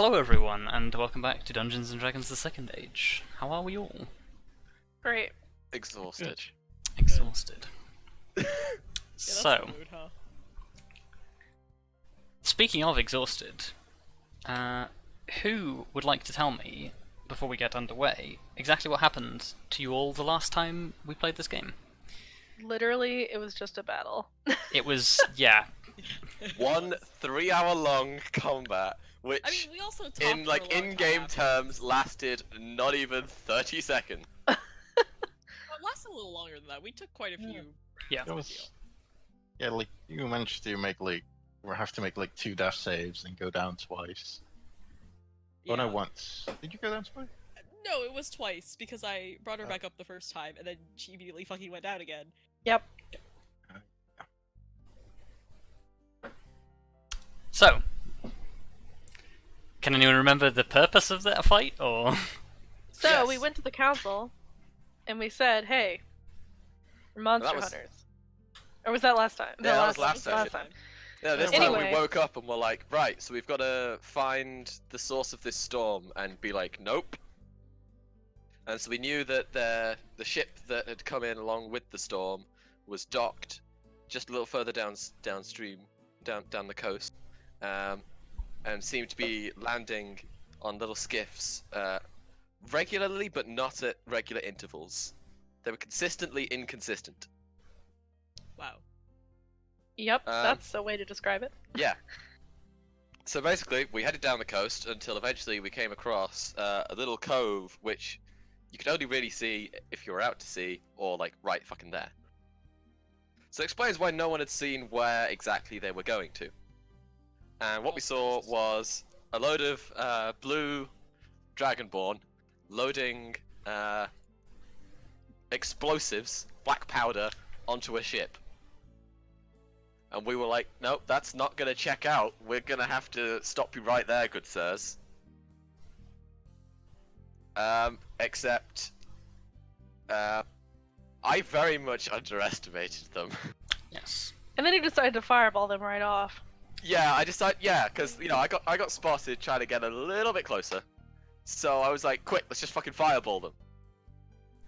Hello everyone, and welcome back to Dungeons & Dragons the Second Age. How are we all? Great. Exhausted. Exhausted. Yeah, So, that's the mood, huh? speaking of exhausted, who would like to tell me, before we get underway, exactly what happened to you all the last time we played this game? Literally, it was just a battle. It was, yeah, One 3-hour-long combat, which I mean, we also talked in for a long time in-game after. terms lasted not even 30 seconds. Well, it lasted a little longer than that. We took quite a few. Yeah. It was, yeah, like you managed to make like, or have to make like 2 death saves and go down twice. Oh no, Yeah. once. Did you go down twice? No, it was twice because I brought her back up the first time and then she immediately fucking went down again. Yep. So, can anyone remember the purpose of that fight, or...? So Yes. we went to the council, and we said, "Hey, we're monster was- hunters." Or was that last time? Yeah, that was last time. session. Yeah, this time Anyway. we woke up and we're like, right, so we've got to find the source of this storm and be like, nope. And so we knew that the ship that had come in along with the storm was docked just a little further downstream, down the coast, and seemed to be landing on little skiffs regularly, but not at regular intervals. They were consistently inconsistent. Wow. Yep, that's a way to describe it. Yeah. So basically, we headed down the coast until eventually we came across a little cove, which you could only really see if you were out to sea, or like right fucking there. So it explains why no one had seen where exactly they were going to. And what we saw was a load of blue dragonborn loading explosives, black powder, onto a ship. And we were like, nope, that's not gonna check out. We're gonna have to stop you right there, good sirs. Except, I very much underestimated them. Yes. And then he decided to fireball them right off. Yeah, I decided, yeah, because, you know, I got spotted trying to get a little bit closer. So I was like, quick, let's just fucking fireball them.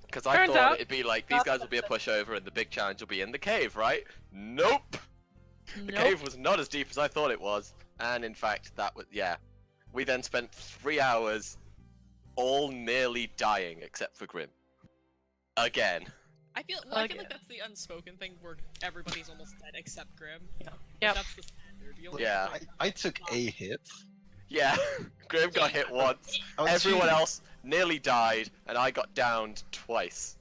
Because I Turns thought out- it'd be like, these guys will be a pushover and the big challenge will be in the cave, right? Nope! The cave was not as deep as I thought it was, and in fact, that was, yeah. We then spent 3 hours all nearly dying, except for Grim. Again. I feel like that's the unspoken thing where everybody's almost dead except Grim. Yeah. Yep. That's the standard. You only Yeah. have, like, I took a hit. Yeah, Grim got hit once, everyone else nearly died, and I got downed twice.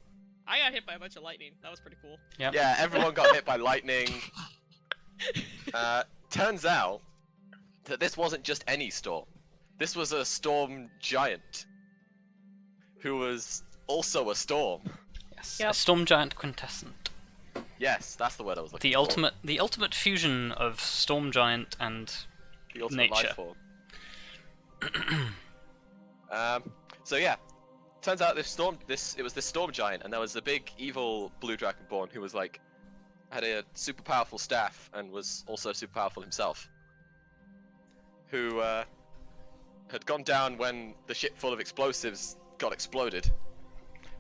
I got hit by a bunch of lightning. That was pretty cool. Yep. Yeah, everyone got hit by lightning. Turns out that this wasn't just any storm. This was a storm giant, who was also a storm. Yes. Yep. A storm giant quintessent. Yes, that's the word I was looking The for. the ultimate fusion of storm giant and The ultimate nature. life form. So yeah, turns out it was this storm giant, and there was a big evil blue dragonborn who was like, had a super powerful staff and was also super powerful himself. Who had gone down when the ship full of explosives got exploded.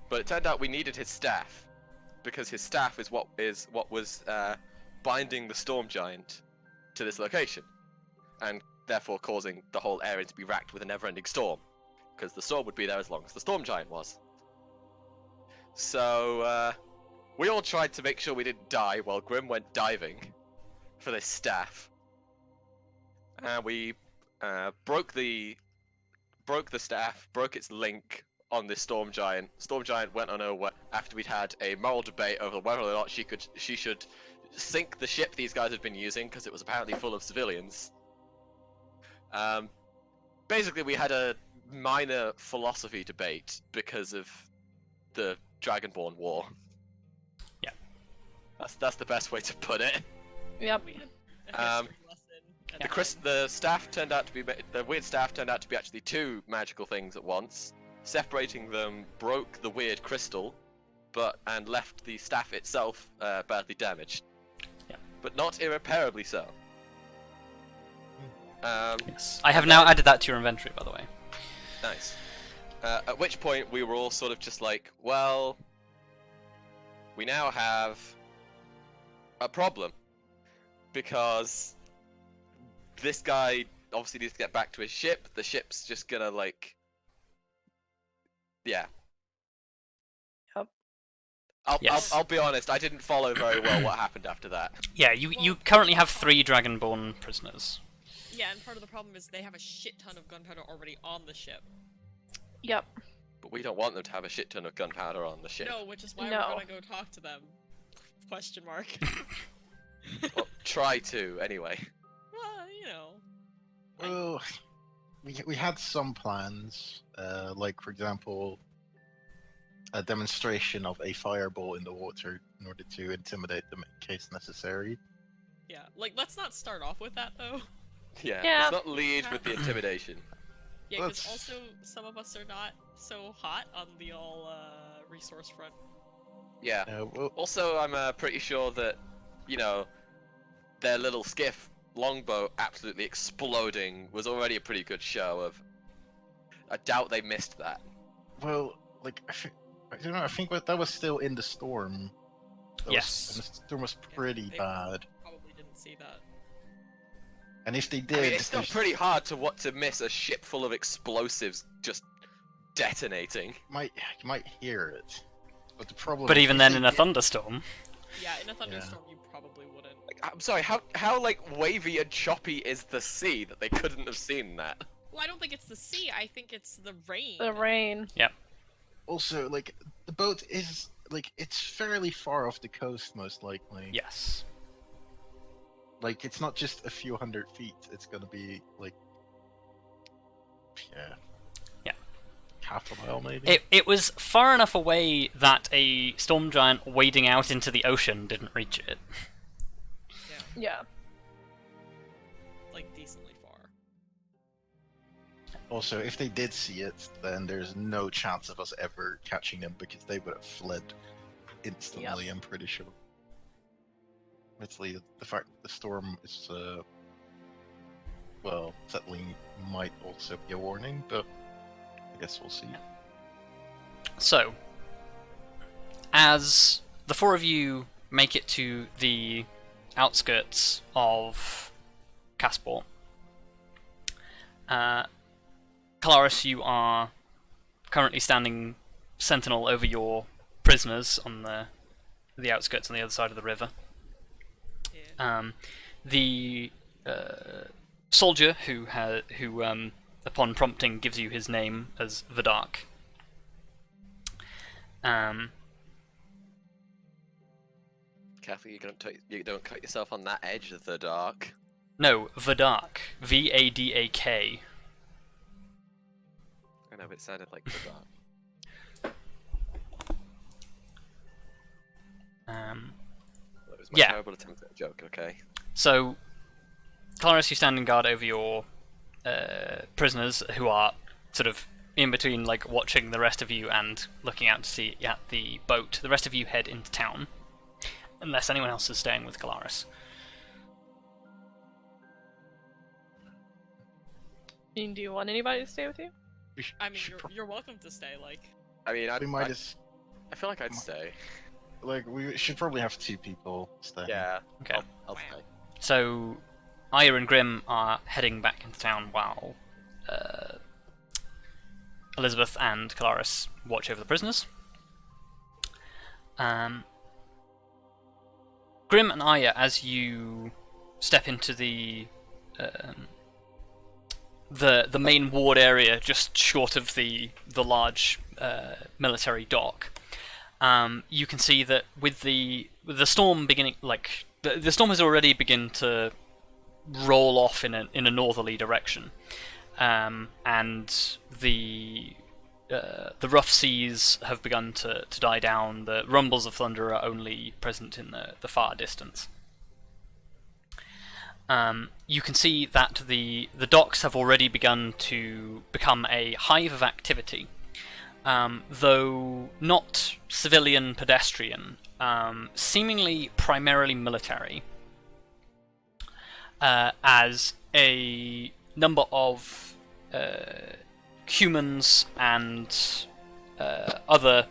But it turned out we needed his staff, because his staff is what was binding the storm giant to this location, and therefore causing the whole area to be racked with a never-ending storm, because the storm would be there as long as the storm giant was. So we all tried to make sure we didn't die while Grim went diving for this staff, and we broke the staff, broke its link on this storm giant. Storm giant went on over after we'd had a moral debate over whether or not she should sink the ship these guys had been using, because it was apparently full of civilians. Basically, we had a minor philosophy debate because of the Dragonborn War. Yeah. That's the best way to put it. Yep. We had a history lesson. And The staff turned out to be the weird staff turned out to be actually 2 magical things at once. Separating them broke the weird crystal, and left the staff itself badly damaged. Yeah. But not irreparably so. Yes. I have now added that to your inventory, by the way. Nice. At which point we were all sort of just like, well, we now have a problem because this guy obviously needs to get back to his ship. The ship's just gonna like, yeah. Yep. Yes. I'll be honest. I didn't follow very well what happened after that. Yeah, you currently have 3 Dragonborn prisoners. Yeah, and part of the problem is they have a shit ton of gunpowder already on the ship. Yep. But we don't want them to have a shit ton of gunpowder on the ship. No, which is why No. we're gonna go talk to them. Question mark. Well, try to, anyway. Well, you know. Well, we had some plans, like for example, a demonstration of a fireball in the water in order to intimidate them in case necessary. Yeah, like, let's not start off with that, though. Yeah, Yeah. let's not lead with the intimidation. Yeah, because Let's- also, some of us are not so hot on the resource front. Yeah. Well, Also, I'm pretty sure that, you know, their little skiff longbow absolutely exploding was already a pretty good show of. I doubt they missed that. well, like I don't know. I think that was still in the storm. Yes. And the storm was pretty they- bad. Probably didn't see that. And if they did, I mean, it's still there's- pretty hard to miss a ship full of explosives just detonating. you might hear it. But the problem. But is even if then, they in a did- thunderstorm. Yeah, in a thunderstorm, you probably wouldn't. Like, I'm sorry, how like wavy and choppy is the sea that they couldn't have seen that? Well, I don't think it's the sea. I think it's the rain. The rain. Also, like the boat is like it's fairly far off the coast, most likely. Yes. Like it's not just a few hundred feet. It's gonna be like, yeah. Yeah. Half a mile, maybe. It was far enough away that a storm giant wading out into the ocean didn't reach it. Yeah. Like, decently far. Also, if they did see it, then there's no chance of us ever catching them because they would have fled instantly. I'm pretty sure. Admittedly, the fact that the storm is, well, settling might also be a warning, but I guess we'll see. So, as the 4 of you make it to the outskirts of Castport, Kelariis, you are currently standing sentinel over your prisoners on the outskirts on the other side of the river. Yeah. The soldier who upon prompting gives you his name as Vidark. Careful, you don't cut yourself on that edge of the dark. No, Vidark. Vadak. I know, but it sounded like the dark. That was my Yeah. terrible attempt at a joke. Okay. So, Kelariis, you stand in guard over your prisoners, who are sort of in between, like, watching the rest of you and looking out to see at the boat. The rest of you head into town, unless anyone else is staying with Kelariis. Do you want anybody to stay with you? I mean, you're welcome to stay, like... I mean, we might just I feel like I'd stay. like we should probably have 2 people stay. Yeah. Okay. I'll stay. So, Arya and Grim are heading back into town while Elizabeth and Kelariis watch over the prisoners. Grim and Arya, as you step into the main ward area, just short of the large military dock, you can see that with the storm beginning, like the storm has already begun to roll off in a northerly direction, and the rough seas have begun to die down. The rumbles of thunder are only present in the far distance. You can see that the docks have already begun to become a hive of activity, though not civilian pedestrian, seemingly primarily military. as a number of humans and other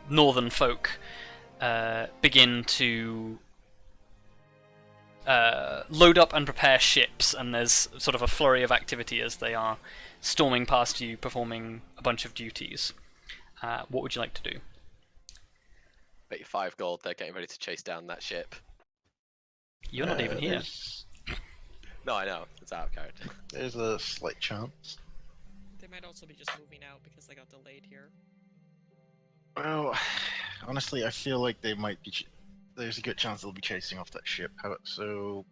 northern folk begin to load up and prepare ships, and there's sort of a flurry of activity as they are storming past you, performing a bunch of duties. What would you like to do? Bet you 5 gold they're getting ready to chase down that ship. You're not even here. No, I know. It's out of character. There's a slight chance. They might also be just moving out because they got delayed here. Well, honestly, I feel like they might be. There's a good chance they'll be chasing off that ship. So,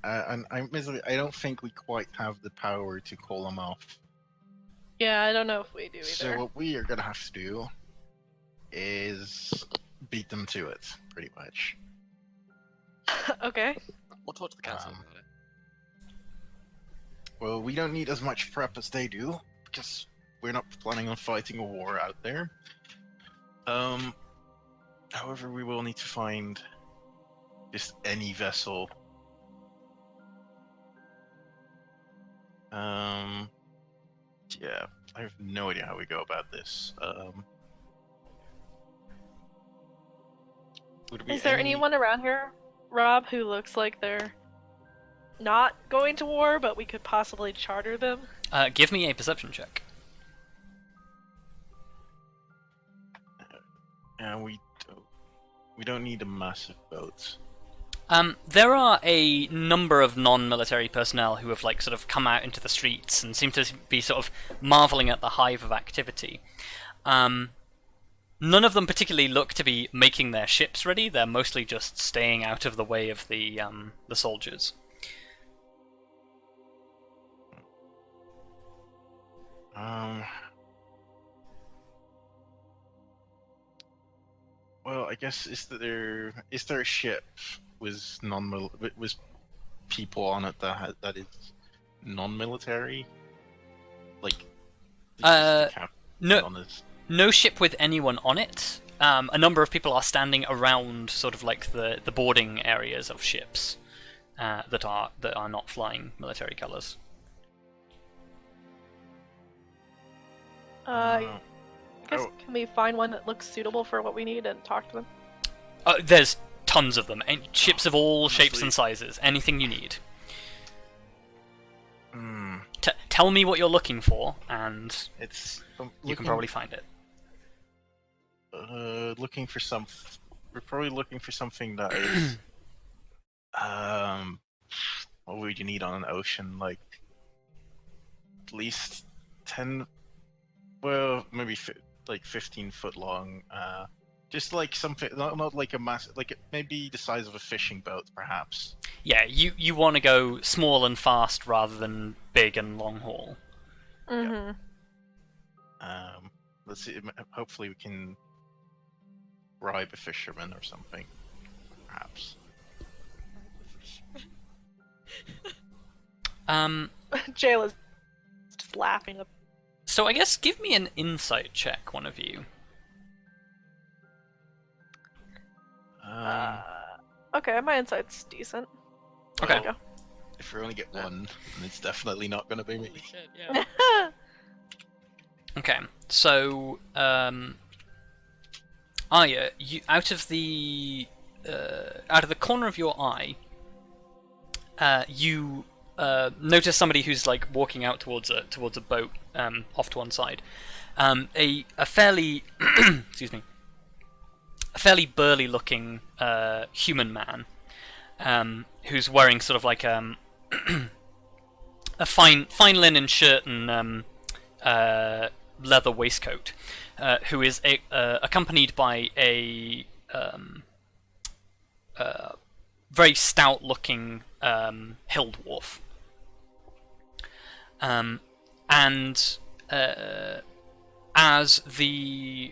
and I don't think we quite have the power to call them off. Yeah, I don't know if we do either. So what we are gonna have to do is beat them to it, pretty much. Okay. We'll talk to the council Um, about it. Well, we don't need as much prep as they do, because we're not planning on fighting a war out there. However, we will need to find just any vessel. Yeah, I have no idea how we go about this. Would it be Is there any- anyone around here, Rob, who looks like they're not going to war, but we could possibly charter them? Give me a perception check. Yeah, we don't need a massive boat. There are a number of non-military personnel who have sort of come out into the streets and seem to be sort of marveling at the hive of activity. None of them particularly look to be making their ships ready. They're mostly just staying out of the way of the soldiers. Well, I guess is there a ship with with people on it that is non-military? Like, no- on No ship with anyone on it. A number of people are standing around sort of the boarding areas of ships that are not flying military colours. I guess can we find one that looks suitable for what we need and talk to them? There's tons of them. Ships of all shapes and Honestly- sizes. Anything you need. Hmm. Tell me what you're looking for, and It's you can probably find it. looking for some. We're probably looking for something that is. What would you need on an ocean? Like, at least 10. Well, maybe 15-foot long. Just like something, not like a massive, like maybe the size of a fishing boat, perhaps. Yeah, you want to go small and fast rather than big and long haul. Mm-hmm. Let's see. Hopefully, we can bribe a fisherman or something, perhaps. Jayla's just laughing. So I guess give me an insight check, one of you. Okay, my insight's decent. Okay. There you go. If we only get one, then it's definitely not going to be me. Holy shit, yeah. Okay, so Arya, you out of the corner of your eye, you notice somebody who's walking out towards a boat off to one side. A fairly excuse me, a fairly burly looking human man who's wearing sort of a fine linen shirt and leather waistcoat, who is accompanied by a very stout-looking hill dwarf, and as the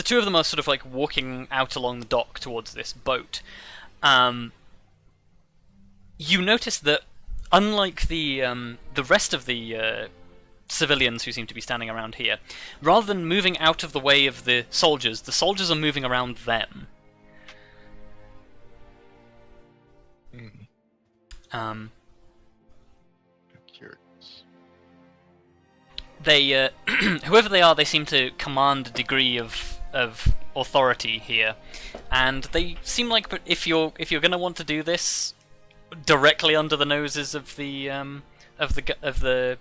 two of them are sort of walking out along the dock towards this boat, you notice that unlike the rest of the civilians who seem to be standing around here. Rather than moving out of the way of the soldiers are moving around them. Curious. They, whoever they are, they seem to command a degree of authority here, and they seem like if you're gonna want to do this directly under the noses of the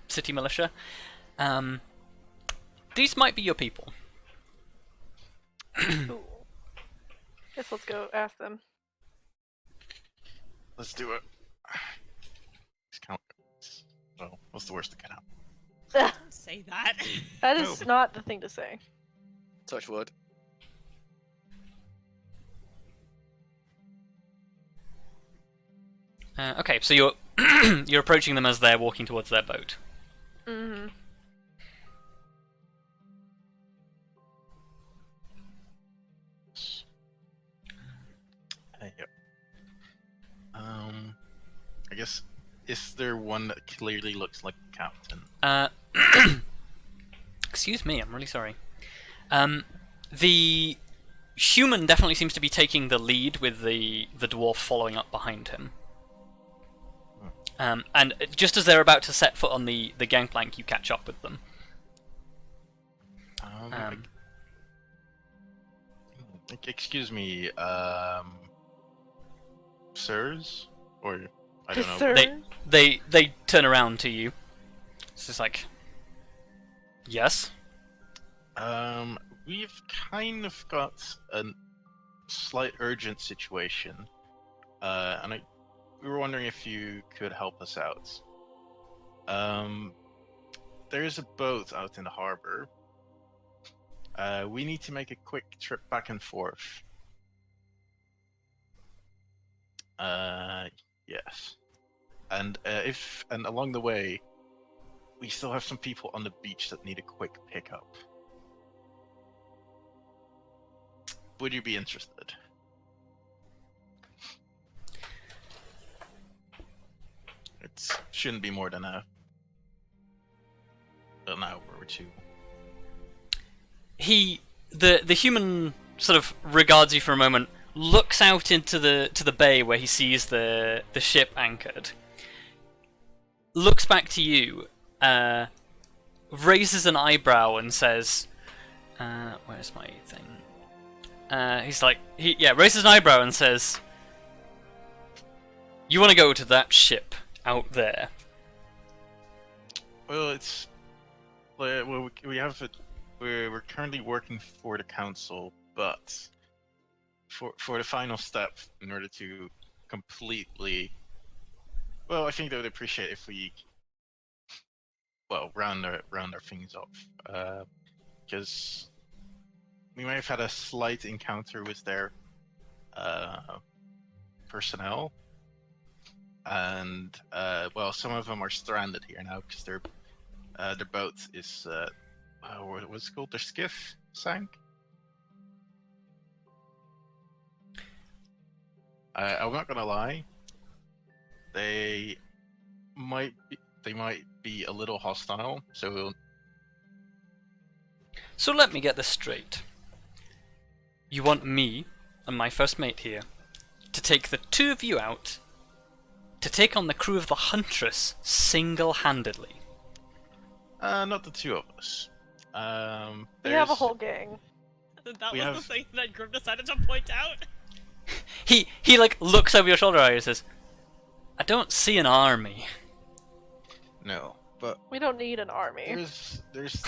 city militia, these might be your people. Ooh. Guess let's go ask them. Let's do it. Well, what's the worst that can happen? Don't say that. That is not the thing to say. Touch wood. Okay, so you're you're approaching them as they're walking towards their boat. Mm-hmm. Yep. I guess, is there one that clearly looks like a captain? Excuse me, I'm really sorry. The human definitely seems to be taking the lead, with the dwarf following up behind him. And just as they're about to set foot on the gangplank, you catch up with them. Excuse me, sirs? Or, I don't know. Sir? They turn around to you. It's just like, yes? We've kind of got a slight urgent situation, and we were wondering if you could help us out. There's a boat out in the harbor. We need to make a quick trip back and forth. Yes. And and along the way, we still have some people on the beach that need a quick pickup. Would you be interested? It shouldn't be more than an hour or two. The human sort of regards you for a moment, looks out into the bay where he sees the ship anchored, looks back to you, raises an eyebrow and says, "Where's my thing?" Raises an eyebrow and says, "You want to go to that ship out there?" Well, it's we have it. We're currently working for the council, but for the final step, in order to completely, well, I think they would appreciate if we, round our things off, because we may have had a slight encounter with their personnel, and some of them are stranded here now because their boat is what's it called? Their skiff sank. I'm not gonna lie. They might be a little hostile. So let me get this straight. You want me and my first mate here to take the two of you out to take on the crew of the Huntress single-handedly? Not the two of us. We have a whole gang. That was the thing that Grim decided to point out. He like looks over your shoulder and says, "I don't see an army." No, but We don't need an army. there's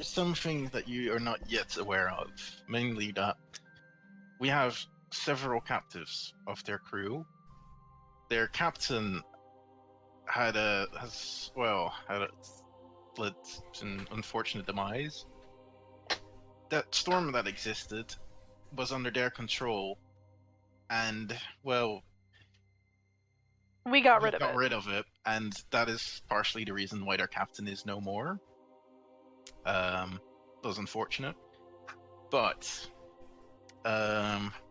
something that you are not yet aware of. Mainly that we have several captives of their crew. Their captain had an unfortunate demise. That storm that existed was under their control, and We got rid of got it. rid of it, and that is partially the reason why their captain is no more. That was unfortunate, but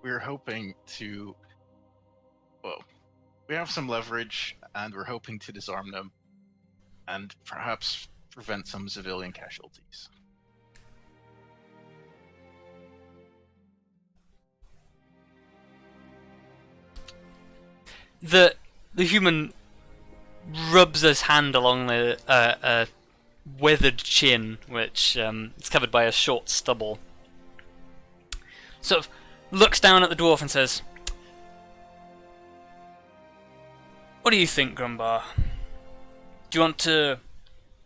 we're hoping to. We have some leverage, and we're hoping to disarm them, and perhaps prevent some civilian casualties. The human rubs his hand along the weathered chin, which is covered by a short stubble. Sort of looks down at the dwarf and says, "What do you think, Grumbar? Do you want to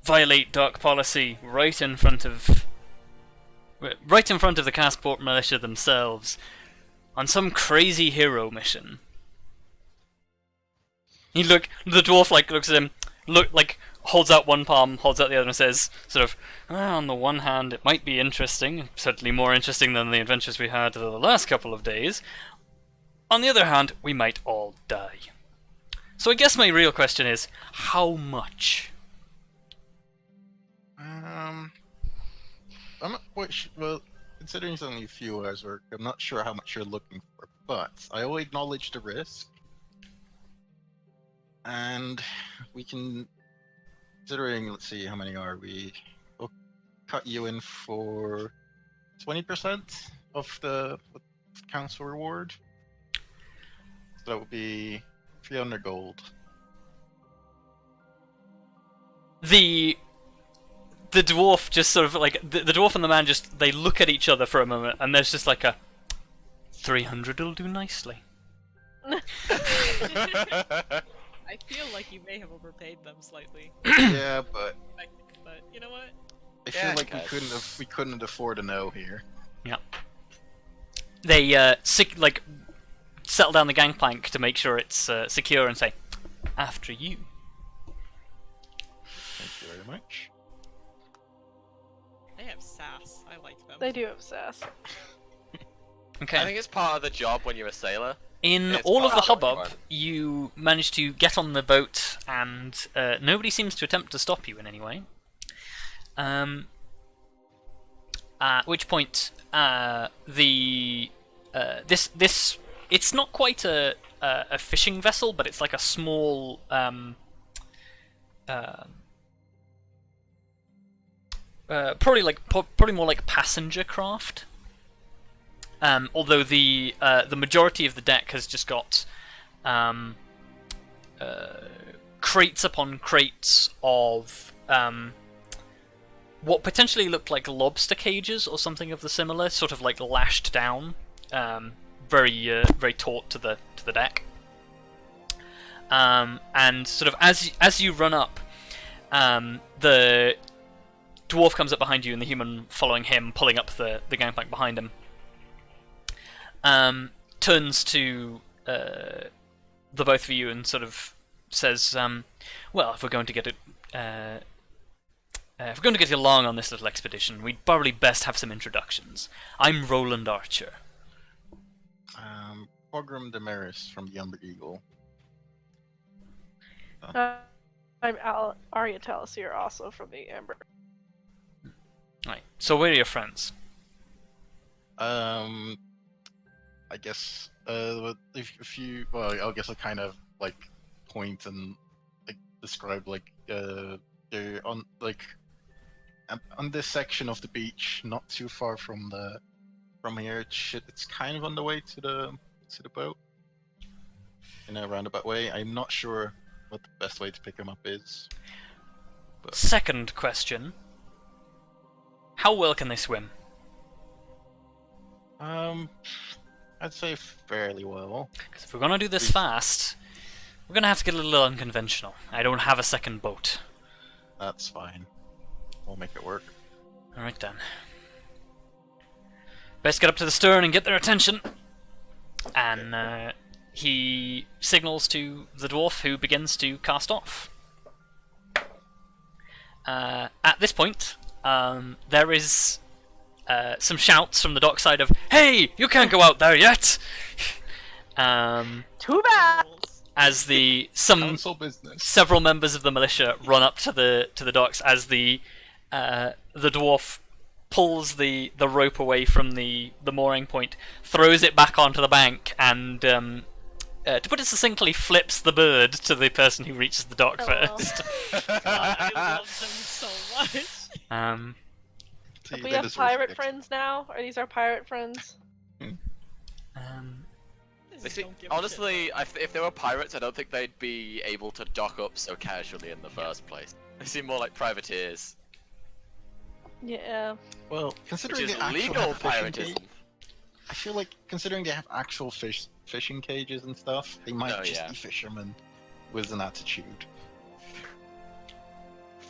violate dark policy right in front of the Castport militia themselves on some crazy hero mission?" The dwarf looks at him, holds out one palm, holds out the other, and says, sort of, on the one hand, it might be interesting, certainly more interesting than the adventures we had the last couple of days. On the other hand, we might all die. So I guess my real question is, how much? I'm not quite sure. Well, considering it's only a few hours work, I'm not sure how much you're looking for, but I will acknowledge the risk. And we can, considering, let's see, how many are we? We'll cut you in for 20% of the council reward. So that would be 300 gold. The dwarf just sort of the dwarf and the man they look at each other for a moment, and there's just like a 300 will do nicely. I feel like you may have overpaid them slightly. Yeah, but you know what? I feel like we couldn't afford a no here. Yeah. They settle down the gangplank to make sure it's secure and say, "After you." Thank you very much. They have sass. I like them. They do have sass. Okay. I think it's part of the job when you're a sailor. In It's all of the part of the hubbub, you manage to get on the boat, and nobody seems to attempt to stop you in any way. At which point, this it's not quite a fishing vessel, but it's like a small probably more like passenger craft. Although the majority of the deck has just got crates upon crates of what potentially look like lobster cages or something of the similar, sort of like lashed down, very taut to the deck. And sort of as you run up, the dwarf comes up behind you, and the human following him, pulling up the gangplank behind him. Turns to the both of you and sort of says, "Well, if we're going to get along on this little expedition, we'd probably best have some introductions. I'm Roland Archer." Quagrim Daemaris from the Umber Eagle. I'm Arya Tallithsyr, also from the Amber. Right. So where are your friends? I guess if you, well, I guess I kind of point and describe they're on on this section of the beach, not too far from here. It's kind of on the way to the boat in a roundabout way. I'm not sure what the best way to pick him up is. But... Second question: how well can they swim? I'd say fairly well. Because if we're gonna do this fast, we're gonna have to get a little unconventional. I don't have a second boat. That's fine. We'll make it work. Alright then. Best get up to the stern and get their attention. And he signals to the dwarf, who begins to cast off. At this point, there is some shouts from the dockside of, "Hey, you can't go out there yet!" Too bad! As Council business. several members of the militia run up to the docks as the dwarf pulls the rope away from the mooring point, throws it back onto the bank, and to put it succinctly, flips the bird to the person who reaches the dock Oh, well. first. I love them so much. See, Do we they have deserve pirate it. friends now? Are these our pirate friends? They seem, honestly, if they were pirates, I don't think they'd be able to dock up so casually in the first place. They seem more like privateers, Yeah. Well, which considering is they actually legal have fishing piratism. cage- I feel like considering they have actual fishing cages and stuff, they might Oh, just yeah. be fishermen with an attitude.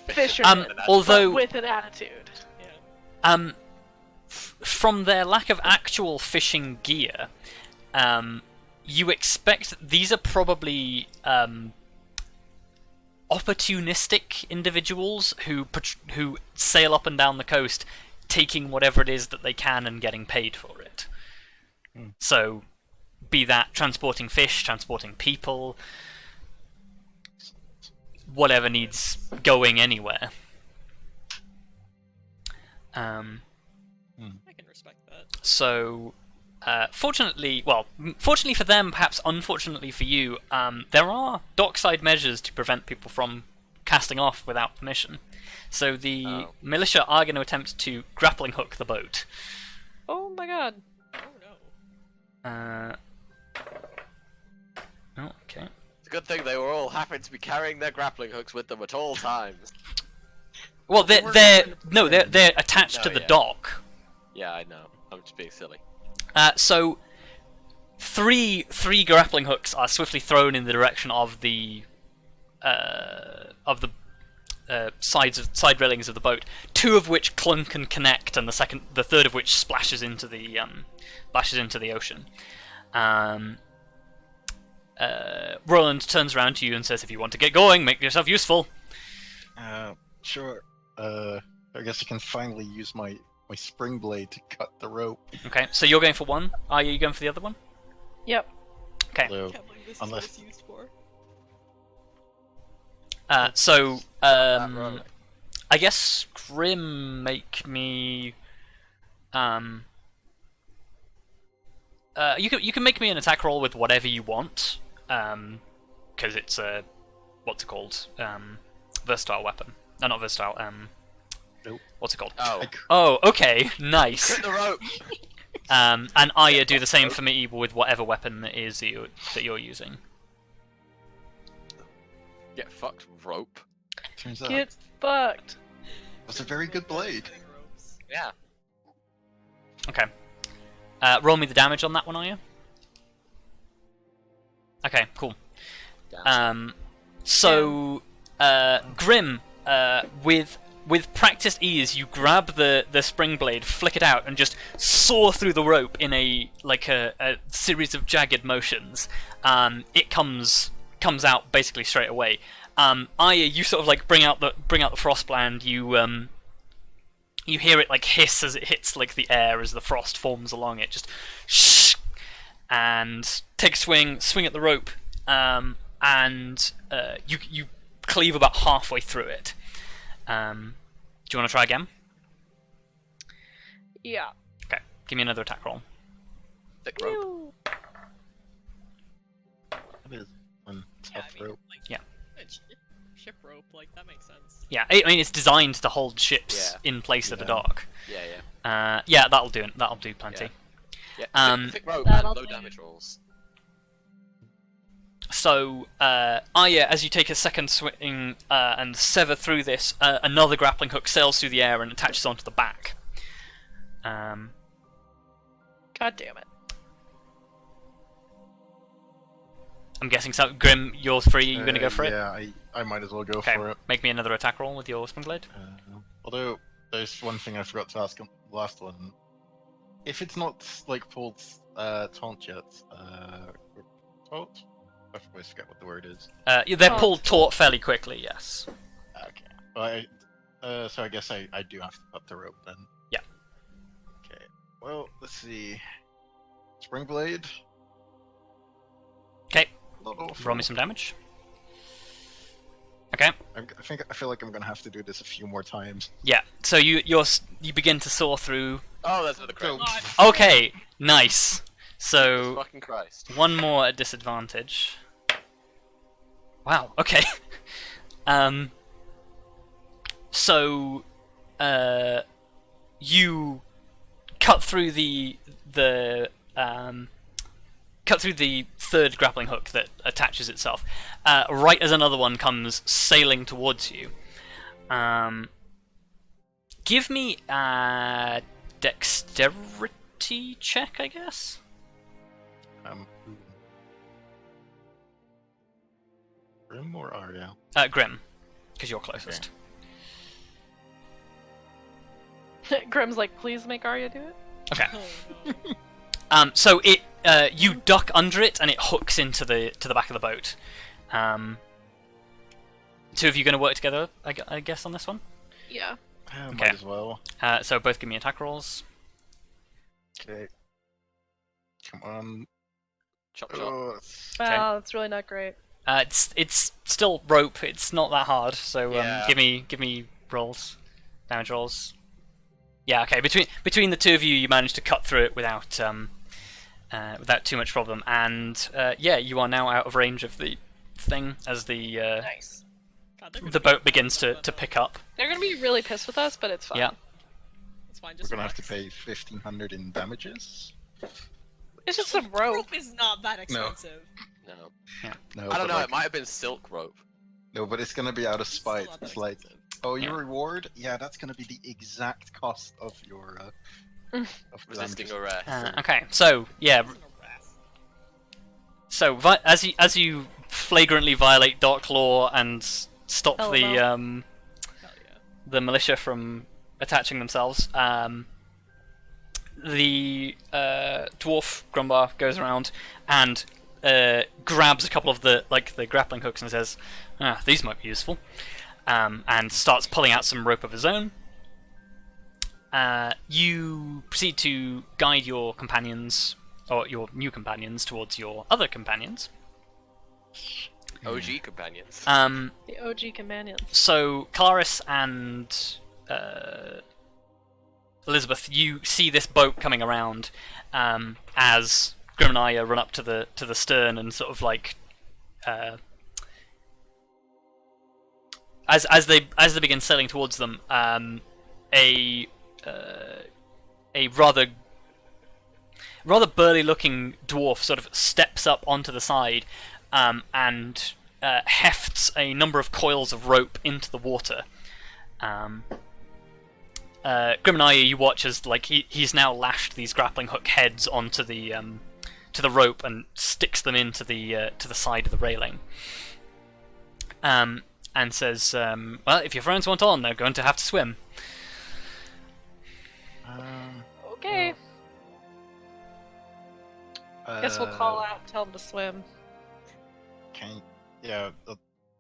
Fishermen. Although, with an attitude. Yeah. from their lack of actual fishing gear, you expect these are probably opportunistic individuals who sail up and down the coast, taking whatever it is that they can and getting paid for it. So, be that transporting fish, transporting people, whatever needs going anywhere. I can respect that. So, fortunately for them, perhaps unfortunately for you, there are dockside measures to prevent people from casting off without permission. So the militia are going to attempt to grappling hook the boat. Oh my god. Oh no. Okay. It's a good thing they were all happened to be carrying their grappling hooks with them at all times. Well, they're attached No, to the yeah. dock. Yeah, I know. I'm just being silly. So three grappling hooks are swiftly thrown in the direction of the side railings of the boat. Two of which clunk and connect, and the third of which splashes into the ocean. Roland turns around to you and says, "If you want to get going, make yourself useful." Sure. I guess I can finally use my spring blade to cut the rope. Okay, so you're going for one. Are you going for the other one? Yep. Okay. Although, Can't believe this is unless- what it's used for. So That rope. I guess Grim make me. You can make me an attack roll with whatever you want, because it's a what's it called? Versatile weapon. No, not versatile. Nope. What's it called? Oh, Oh, okay, nice. hit the rope! And Arya do the same for me with whatever weapon it is that you're using. Get fucked, rope. turns out Get fucked. that's a very good blade. Ropes. Yeah. Okay. Roll me the damage on that one, Arya. Okay, cool. Damn. So, Grim, with practiced ease, you grab the spring blade, flick it out, and just saw through the rope in a series of jagged motions. It comes out basically straight away. Arya, you sort of like bring out the frostbrand. You hear it like hiss as it hits like the air as the frost forms along it. Just shh, and take a swing at the rope, and you cleave about halfway through it. Do you want to try again? Yeah. Okay, give me another attack roll. Thick rope. Ew. It is one Yeah, tough I mean, rope. like, Yeah. it's ship rope, like that makes sense. Yeah, I mean it's designed to hold ships Yeah. in place at a Yeah. dock. Yeah. Yeah, that'll do. That'll do plenty. Yeah. Thick rope That'll and low do. damage rolls. So, Arya, as you take a second swing and sever through this, another grappling hook sails through the air and attaches onto the back. God damn it. I'm guessing so. Grim, you're free. You're going to go for it? Yeah, I might as well go Okay, for it. make me another attack roll with your spring blade. Although there's one thing I forgot to ask on the last one. If it's not like pulled taunt yet, taunt? I always forget what the word is. They're Oh. pulled taut fairly quickly, yes. Okay. Well, so I guess I do have to cut the rope then. Yeah. Okay. Well, let's see. Spring blade. Okay, Not awful. roll me some damage. Okay. I feel like I'm gonna have to do this a few more times. Yeah. So you begin to saw through. Oh, that's another crit. So, Okay, nice. So Fucking Christ. one more at disadvantage. Wow. Okay. So, you cut through the third grappling hook that attaches itself, right as another one comes sailing towards you. Give me a dexterity check, I guess. Grim or Arya? Grim, because you're closest. Grim's like, please make Arya do it. Okay. Oh, no. So it, you duck under it, and it hooks into the back of the boat. Two of you going to work together, I guess, on this one. Yeah. Okay. Might as well. So both give me attack rolls. Okay. Come on. Chop chop. Oh, Wow, that's really not great. It's still rope. It's not that hard. So Yeah. give me rolls, damage rolls. Yeah. Okay. Between the two of you, you managed to cut through it without too much problem. And yeah, you are now out of range of the thing as the Nice. God, they're gonna the be boat begins to upset, pick up. They're gonna be really pissed with us, but it's fine. Yeah. It's fine. we're Just gonna have to relax. pay 1,500 in damages. It's just some rope. Rope is not that expensive. No. No, I don't but know. like- It might have been silk rope. No, but it's gonna be out of It's still spite. not that It's like, expensive. oh, your Yeah. reward? Yeah, that's gonna be the exact cost of your of Resisting damages. arrest. Okay. So yeah. It's an arrest. So as you flagrantly violate Dark Law and stop Oh, the no. Hell yeah. the militia from attaching themselves, the dwarf Grumbar goes around and grabs a couple of the grappling hooks and says, "These might be useful," and starts pulling out some rope of his own. You proceed to guide your companions, or your new companions, towards your other companions. OG companions. The OG companions. So Kelariis and Elizabeth, you see this boat coming around as Grim and Arya run up to the stern and sort of like as they begin sailing towards them, a rather burly-looking dwarf sort of steps up onto the side and hefts a number of coils of rope into the water. Grim and Arya, you watch as he's now lashed these grappling hook heads onto the to the rope and sticks them into the side of the railing. And says, "Well, if your friends want on, they're going to have to swim." Okay. Guess we'll call out, tell them to swim.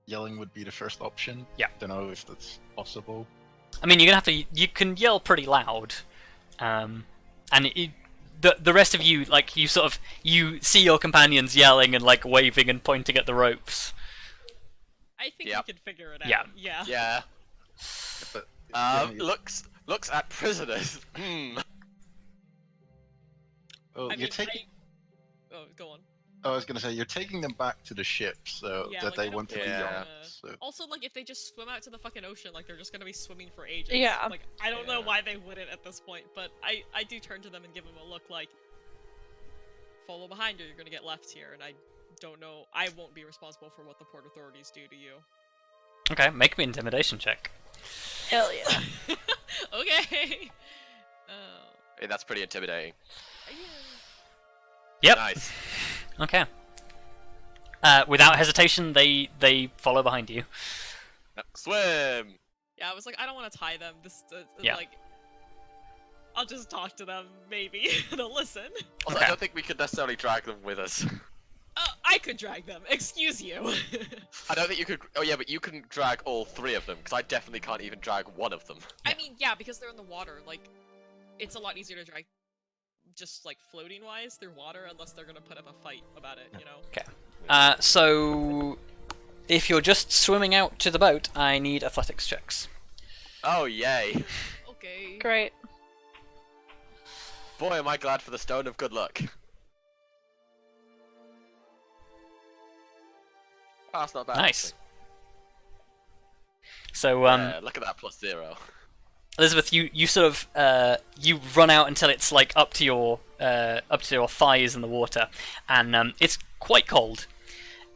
Yelling would be the first option. Yeah. Don't know if that's possible. I mean, you can yell pretty loud, and the rest of you, you see your companions yelling and waving and pointing at the ropes. I think Yep. we can figure it out. Yeah. Yeah. Yeah. But Looks at prisoners. Oh, I you're mean, taking. Oh, go on. I was gonna say you're taking them back to the ship so Yeah, that like, they I don't want to be think- on. Yeah. So. Also, if they just swim out to the fucking ocean, they're just gonna be swimming for ages. Yeah. I don't know Yeah. why they wouldn't at this point, but I do turn to them and give them a look follow behind you, you're gonna get left here, and I don't know, I won't be responsible for what the port authorities do to you. Okay, make me an intimidation check. Hell yeah. Okay! Oh. Hey, that's pretty intimidating. Yeah. Yep. Nice. Okay. Without hesitation, they follow behind you. Swim. Yeah, I was like, I don't want to tie them. Yeah. I'll just talk to them, maybe. They'll listen. Also, Okay. I don't think we could necessarily drag them with us. I could drag them. Excuse you. I don't think you could. Oh yeah, but you can drag all three of them because I definitely can't even drag one of them. I mean, yeah, because they're in the water. It's a lot easier to drag, just floating wise through water, unless they're gonna put up a fight about it. You know. Okay. So if you're just swimming out to the boat, I need athletics checks. Oh yay! Okay. Great. Boy, am I glad for the stone of good luck. Pass, not bad. Nice. So Yeah, look at that +0. Elizabeth, you sort of you run out until it's like up to your thighs in the water, and it's quite cold.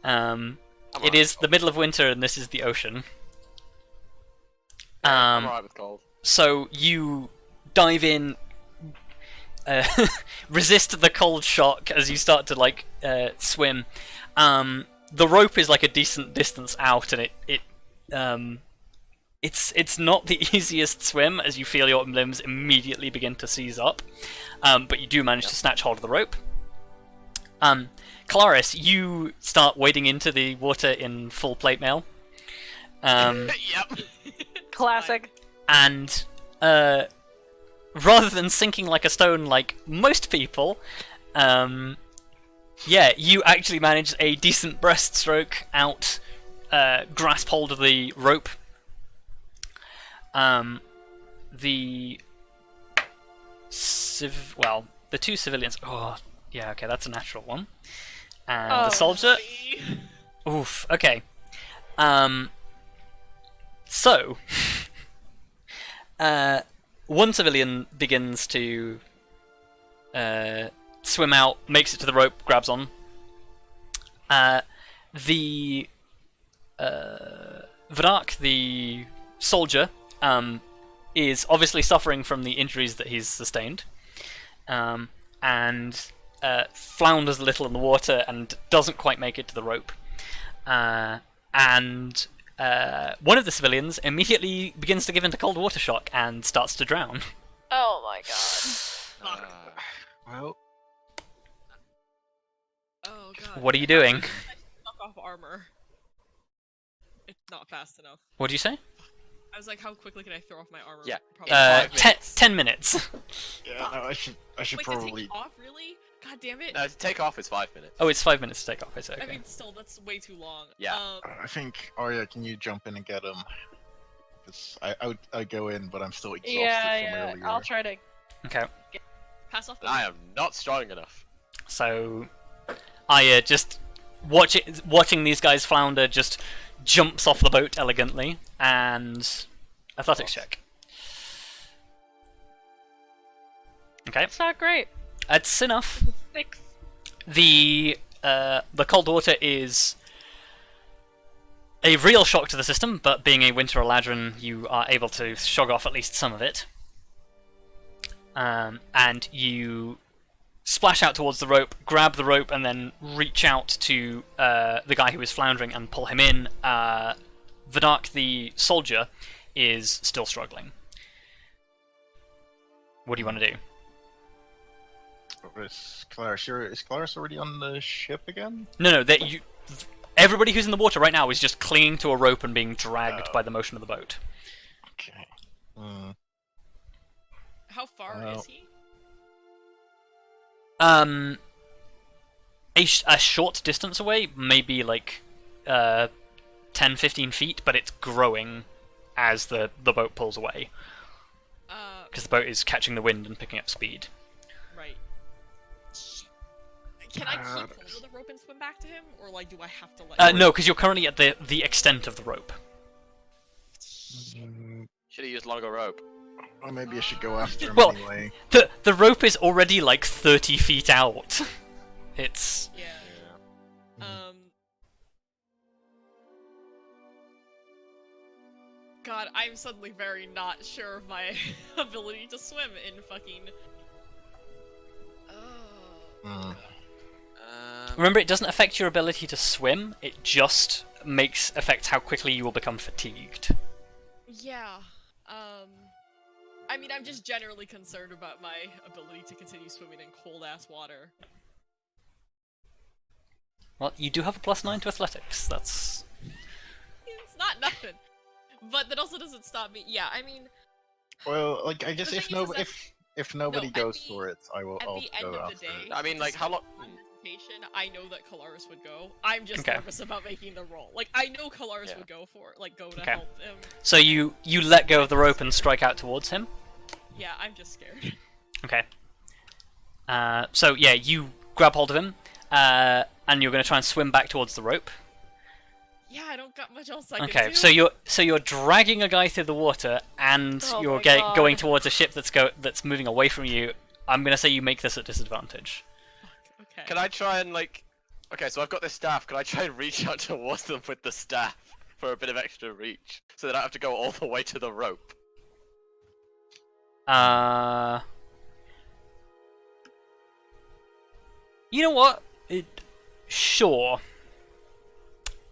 It is the middle of winter, and this is the ocean. I'm alright with cold. So you dive in, resist the cold shock as you start to like swim. The rope is like a decent distance out, and it's not the easiest swim as you feel your limbs immediately begin to seize up, but you do manage to snatch hold of the rope. Kelariis, you start wading into the water in full plate mail. Yep. Classic. And rather than sinking like a stone like most people, you actually manage a decent breaststroke out, grasp hold of the rope. The two civilians. Oh, yeah, okay, that's a natural one. And the soldier. Oof. Okay. So, one civilian begins to swim out, makes it to the rope, grabs on. The Vadak, the soldier, is obviously suffering from the injuries that he's sustained, and flounders a little in the water and doesn't quite make it to the rope. And one of the civilians immediately begins to give into cold water shock and starts to drown. Oh my god. Well, Oh god. What are you doing? I knock off armor. It's not fast enough. What do you say? I was like, how quickly can I throw off my armor? Yeah. Probably 5 minutes. 10 minutes. yeah, no, I should Wait, probably. to take off, really? God damn it. No, to take off is 5 minutes. Oh, it's 5 minutes to take off, is it? I Okay. mean, still, that's way too long. Yeah. I think Arya, can you jump in and get him? Because I go in, but I'm still exhausted from Yeah, earlier. I'll try to. Okay. Pass off the I am not strong enough. So, Arya just watching these guys flounder, just jumps off the boat elegantly, and athletics check. Okay, It's not great. that's enough. 6. The cold water is a real shock to the system, but being a Winter Eladrin, you are able to shog off at least some of it. And you splash out towards the rope, grab the rope, and then reach out to the guy who is floundering and pull him in. Vadak, the soldier, is still struggling. What do you want to do? Is Kelariis already on the ship again? No, everybody who's in the water right now is just clinging to a rope and being dragged by the motion of the boat. Okay. How far is he? A short distance away, maybe like 10-15 feet, but it's growing as the boat pulls away. Because the boat is catching the wind and picking up speed. Right. Can I keep hold of the rope and swim back to him, or like, do I have to let? No, because you're currently at the extent of the rope. Should have used longer rope. Or maybe I should go after him Well, anyway. The rope is already like 30 feet out. It's Yeah. God, I'm suddenly very not sure of my ability to swim in fucking. Oh. remember, it doesn't affect your ability to swim. It just affects how quickly you will become fatigued. Yeah. I mean, I'm just generally concerned about my ability to continue swimming in cold-ass water. Well, you do have a +9 to athletics. That's It's not nothing. But that also doesn't stop me. Yeah, I mean... Well, like, I guess The if thing is if nobody at goes the- for it, I'll At the end go of after the day, it. I mean, like, how long? on hesitation, I know that Kelariis would go. I'm just Okay. nervous about making the roll. Like, I know Kelariis Yeah. would go to Okay. help him. so you let go of the rope and strike out towards him. Yeah, I'm just scared. Okay. So yeah, you grab hold of him, and you're going to try and swim back towards the rope. don't got much else I can Okay, do. so you're dragging a guy through the water, and Oh you're my God. going towards a ship that's moving away from you. I'm gonna say you make this at disadvantage. Okay. Can I try and like? Okay, so I've got this staff. Can I try and reach out towards them with the staff for a bit of extra reach, so that I don't have to go all the way to the rope? You know what? Sure.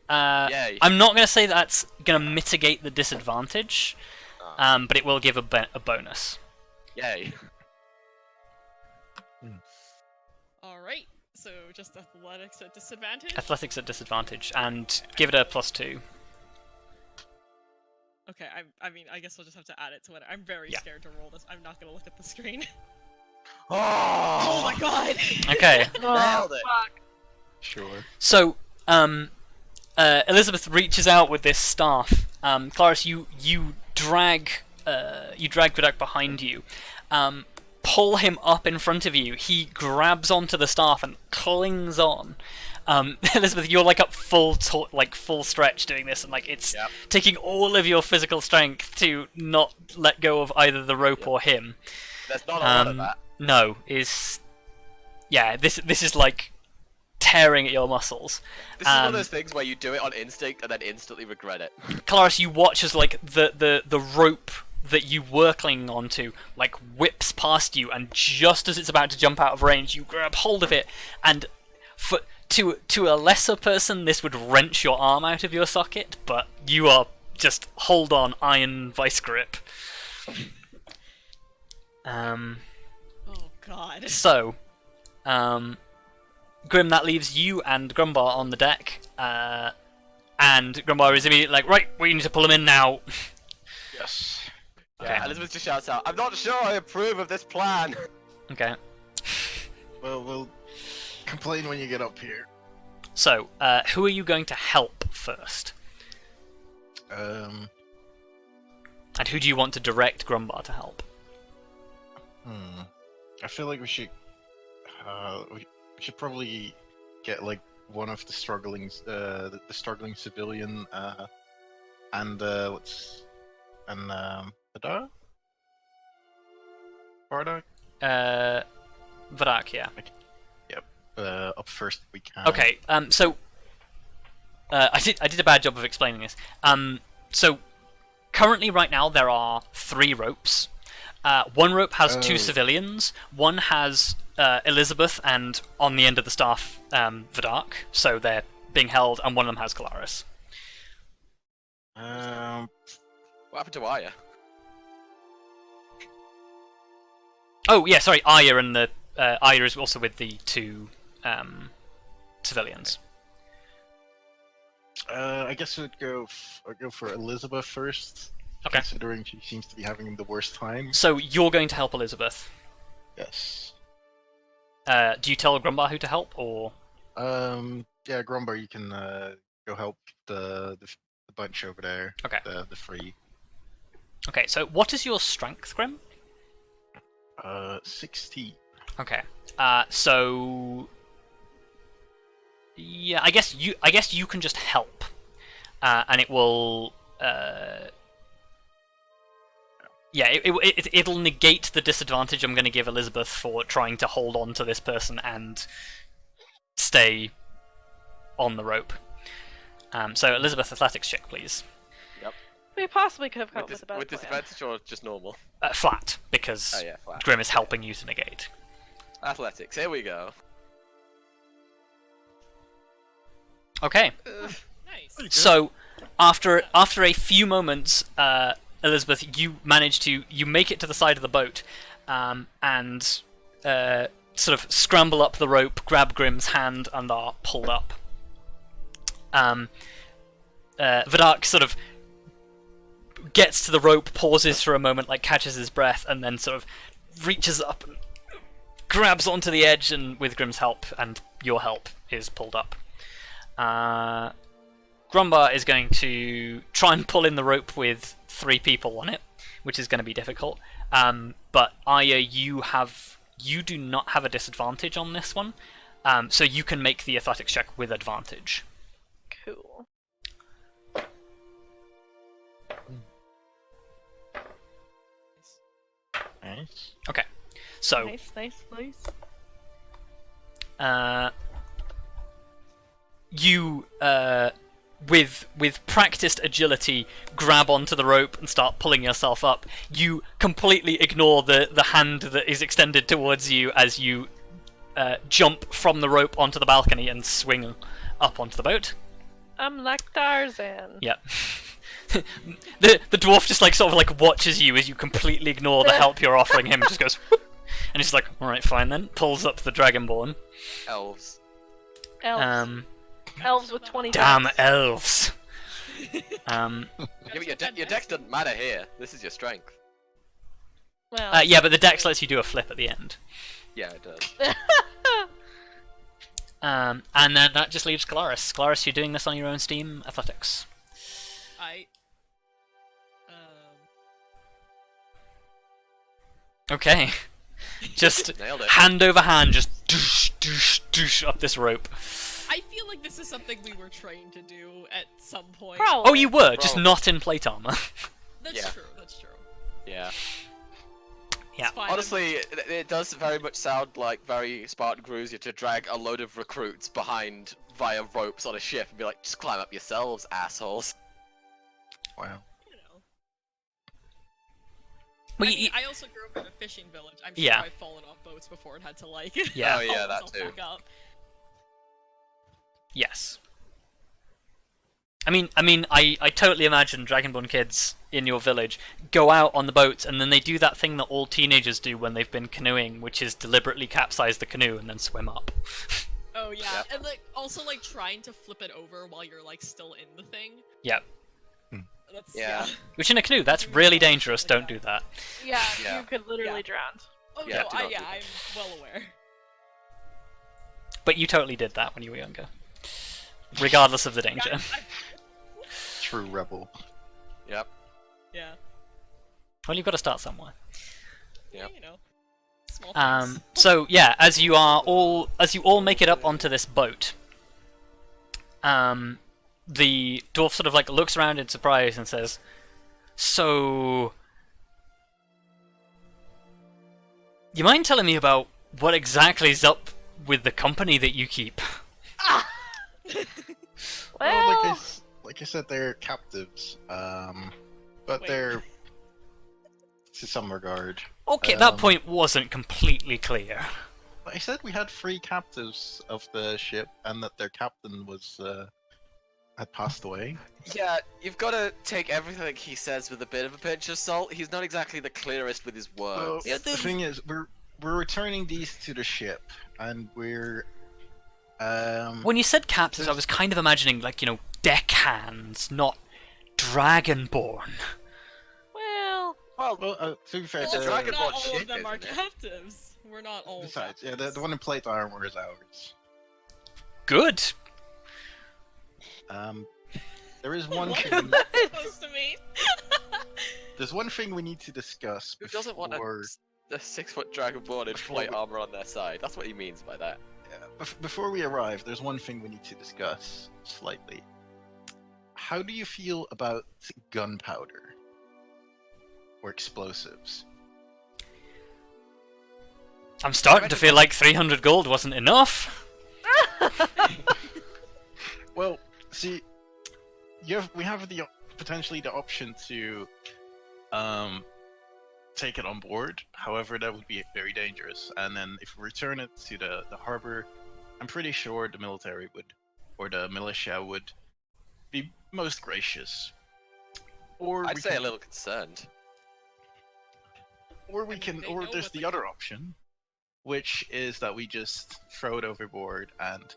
Yay. I'm not gonna say that's gonna mitigate the disadvantage, but it will give a bonus. Yay. Alright, so just athletics at disadvantage? Athletics at disadvantage, and give it a +2. Okay, I mean, I guess I'll just have to add it to it. I'm very Yeah. scared to roll this. I'm not gonna look at the screen. Oh, Oh my god! Okay. Nailed it. Fuck. Sure. So, Elizabeth reaches out with this staff. Kelariis, you drag Vidak behind you. Pull him up in front of you. He grabs onto the staff and clings on. Elizabeth, you're like up full stretch doing this, and like it's Yep. taking all of your physical strength to not let go of either the rope or him. There's not a lot of that. No, this is like tearing at your muscles. This is one of those things where you do it on instinct and then instantly regret it. Kelariis, you watch as like the rope that you were clinging onto like whips past you, and just as it's about to jump out of range, you grab hold of it, and to a lesser person this would wrench your arm out of your socket, but you are just hold on, iron vice grip. Oh god. So, Grim, that leaves you and Grumbar on the deck, and Grumbar is immediately like, right, we need to pull him in now. Yes. Yeah, Elizabeth just shouts out, "I'm not sure I approve of this plan." Okay. Well, we'll complain when you get up here. So, who are you going to help first? Um. And who do you want to direct Grumbar to help? I feel like we should probably get like one of the struggling struggling civilian Badar? Bardock? Vadak, yeah. Up first if we can. Okay, so I did a bad job of explaining this. So currently, right now, there are 3 ropes. One rope has 2 civilians. One has Elizabeth, and on the end of the staff, Vadak. So they're being held, and one of them has Kelariis. What happened to Arya? Oh yeah, sorry, Arya, and the Arya is also with the 2 civilians. I guess I'd go for Elizabeth first. Okay. Considering she seems to be having the worst time. So you're going to help Elizabeth. Yes. Do you tell Grumbar who to help, or? Yeah, Grumbar, you can go help the bunch over there. Okay. The 3. Okay, so what is your strength, Grim? 60. Okay. So yeah, I guess you can just help, and it will. Yeah, it'll negate the disadvantage I'm going to give Elizabeth for trying to hold on to this person and stay on the rope. So Elizabeth, athletics check, please. Yep. We possibly could have come up with a better With plan. disadvantage or just normal? Flat, because Oh yeah, flat. Grim is helping you to negate. Athletics. Here we go. Okay. Nice. So, after a few moments, Elizabeth, you make it to the side of the boat, and sort of scramble up the rope, grab Grim's hand, and are pulled up. Vadak sort of gets to the rope, pauses for a moment, like catches his breath, and then sort of reaches up and grabs onto the edge, and with Grim's help and your help, is pulled up. Grumbar is going to try and pull in the rope with 3 people on it, which is going to be difficult. But Arya, you do not have a disadvantage on this one, so you can make the athletics check with advantage. Cool. Nice. Okay, so Nice, nice, nice. You with practiced agility grab onto the rope and start pulling yourself up. You completely ignore the hand that is extended towards you as you jump from the rope onto the balcony and swing up onto the boat. I'm like Tarzan. Yeah. the dwarf just like sort of like watches you as you completely ignore the help you're offering him. Just goes, whoop, and he's like, "All right, fine then." Pulls up the dragonborn. Elves. Elves. Elves with 20. Damn decks. elves. Yeah, but your dex doesn't matter here. This is your strength. Well, Yeah, but the dex lets you do a flip at the end. Yeah, it does. And then that just leaves Kelariis. Kelariis, you're doing this on your own steam. Athletics. I. Okay. Just Nailed it. hand over hand, just doosh, doosh, doosh up this rope. I feel like this is something we were trained to do at some point. Probably. Oh, you were, just Probably. not in plate armor. That's Yeah. true. That's true. Yeah. Yeah. It's fine. Honestly, it does very much sound like very Spartan Cruiser to drag a load of recruits behind via ropes on a ship and be like, just climb up yourselves, assholes. Wow. You know. Well, I, you- mean, I also grew up in a fishing village. I'm sure Yeah. I've fallen off boats before and had to like. Yeah. Oh, yeah, haul that myself too. back up. Yes. I mean, I totally imagine Dragonborn kids in your village go out on the boats and then they do that thing that all teenagers do when they've been canoeing, which is deliberately capsize the canoe and then swim up. Oh yeah, Yep. and like also like trying to flip it over while you're like still in the thing. Yep. That's Yeah. Which in a canoe, that's really dangerous. Don't do that. Yeah, Yeah. you could literally Yeah. drown. Oh Yeah, no, do not do I'm that. well aware. But you totally did that when you were younger, regardless of the danger. I- True rebel. Yep. yeah. Well, you've got to start somewhere. Yep. You know. Small things. So yeah, as you all make it up onto this boat, the dwarf sort of like looks around in surprise and says, "So, you mind telling me about what exactly is up with the company that you keep?" Well, Like I said, they're captives. But Wait. they're to some regard. Okay, that point wasn't completely clear. I said we had 3 captives of the ship, and that their captain was had passed away. Yeah, you've got to take everything he says with a bit of a pinch of salt. He's not exactly the clearest with his Well, words. the thing is, we're returning these to the ship, and we're When you said captains, I was kind of imagining like, you know, deckhands, not dragonborn. well, Well, to be fair, It's a Also, Dragonborn not all ship, of them are isn't it? captives. We're not all. besides, yeah, captives. the one in plate armor is ours. Good. There is one What thing. is that supposed to mean? There's one thing we need to discuss who doesn't want before, a 6-foot dragonborn in plate armor on their side? That's what he means by that. before we arrive. There's one thing we need to discuss slightly. How do you feel about gunpowder or explosives? I'm starting to feel like 300 gold wasn't enough. Well, see, we have the potentially the option to take it on board. However, that would be very dangerous. And then if we return it to the harbor, I'm pretty sure the military would, or the militia would, be most gracious. Or I'd we say can, a little concerned. or we I mean, can, they or know there's what the they other can. option, which is that we just throw it overboard and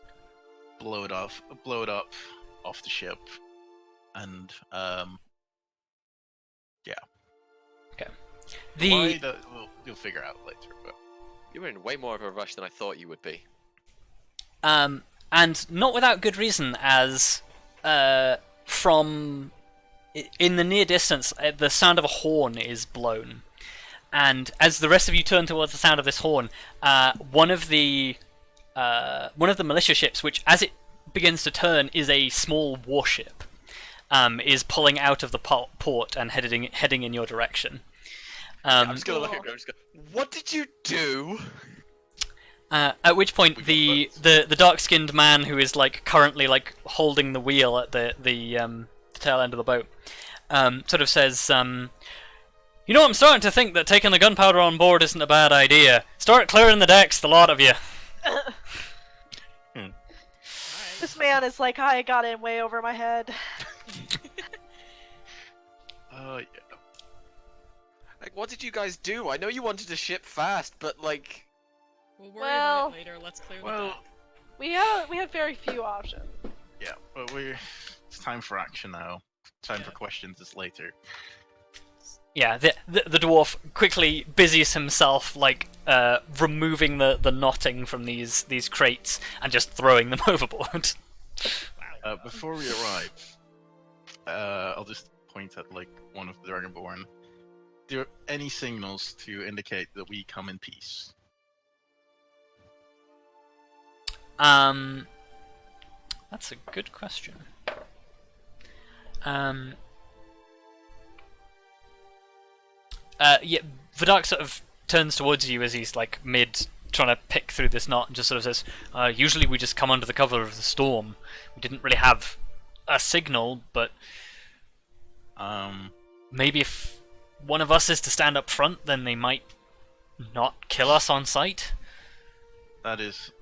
blow it up off the ship, and The you'll figure out later. But You were in way more of a rush than I thought you would be. and not without good reason, as from in the near distance, the sound of a horn is blown, and as the rest of you turn towards the sound of this horn, one of the militia ships, which as it begins to turn is a small warship, is pulling out of the port and heading in your direction. I'm just gonna look at Grim. Just go, what did you do? At which point the dark-skinned man who is like currently like holding the wheel at the tail end of the boat sort of says, you know, I'm starting to think that taking the gunpowder on board isn't a bad idea. Start clearing the decks, the lot of you. This man is like, I got in way over my head. Yeah. Like, what did you guys do? I know you wanted to ship fast, but like... We'll worry about it later. Let's clear the deck. We had very few options. Yeah, but it's time for action now. Time for questions is later. Yeah, the dwarf quickly busies himself, like removing the knotting from these crates and just throwing them overboard. Before we arrive, I'll just point at like one of the Dragonborn. Do you have any signals to indicate that we come in peace? That's a good question. Yeah, Vidark sort of turns towards you as he's like mid trying to pick through this knot and just sort of says, usually we just come under the cover of the storm. We didn't really have a signal, but maybe if one of us is to stand up front, then they might not kill us on sight. That is...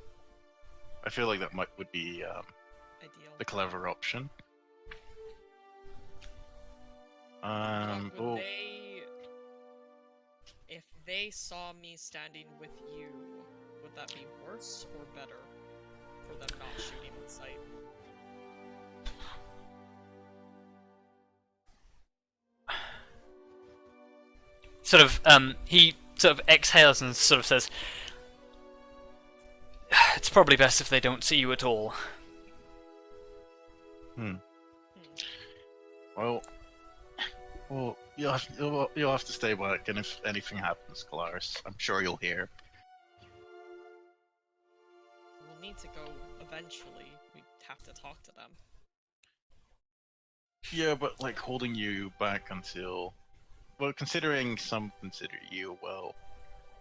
I feel like that would be Ideal. the clever option. If they saw me standing with you, would that be worse or better for them not shooting on sight? Sort of, he sort of exhales and sort of says, it's probably best if they don't see you at all. Well, you'll have to stay back, and if anything happens, Kelariis, I'm sure you'll hear. We'll need to go eventually. We have to talk to them. Yeah, but like holding you back until... Well, considering some consider you, well,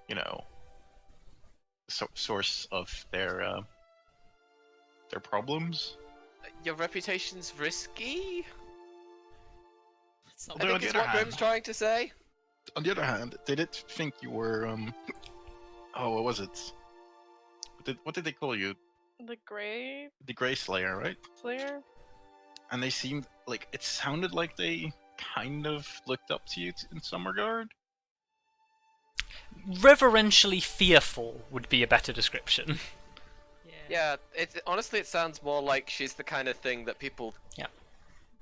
you know, source of their problems. Your reputation's risky? It's not I think it's what Grim's trying to say. On the other hand, they did think you were oh, what was it? What did they call you? The Grey The Grey Slayer, right? Slayer? And they seemed like it sounded like they kind of looked up to you in some regard. Reverentially fearful would be a better description. Yeah, honestly, it sounds more like she's the kind of thing that people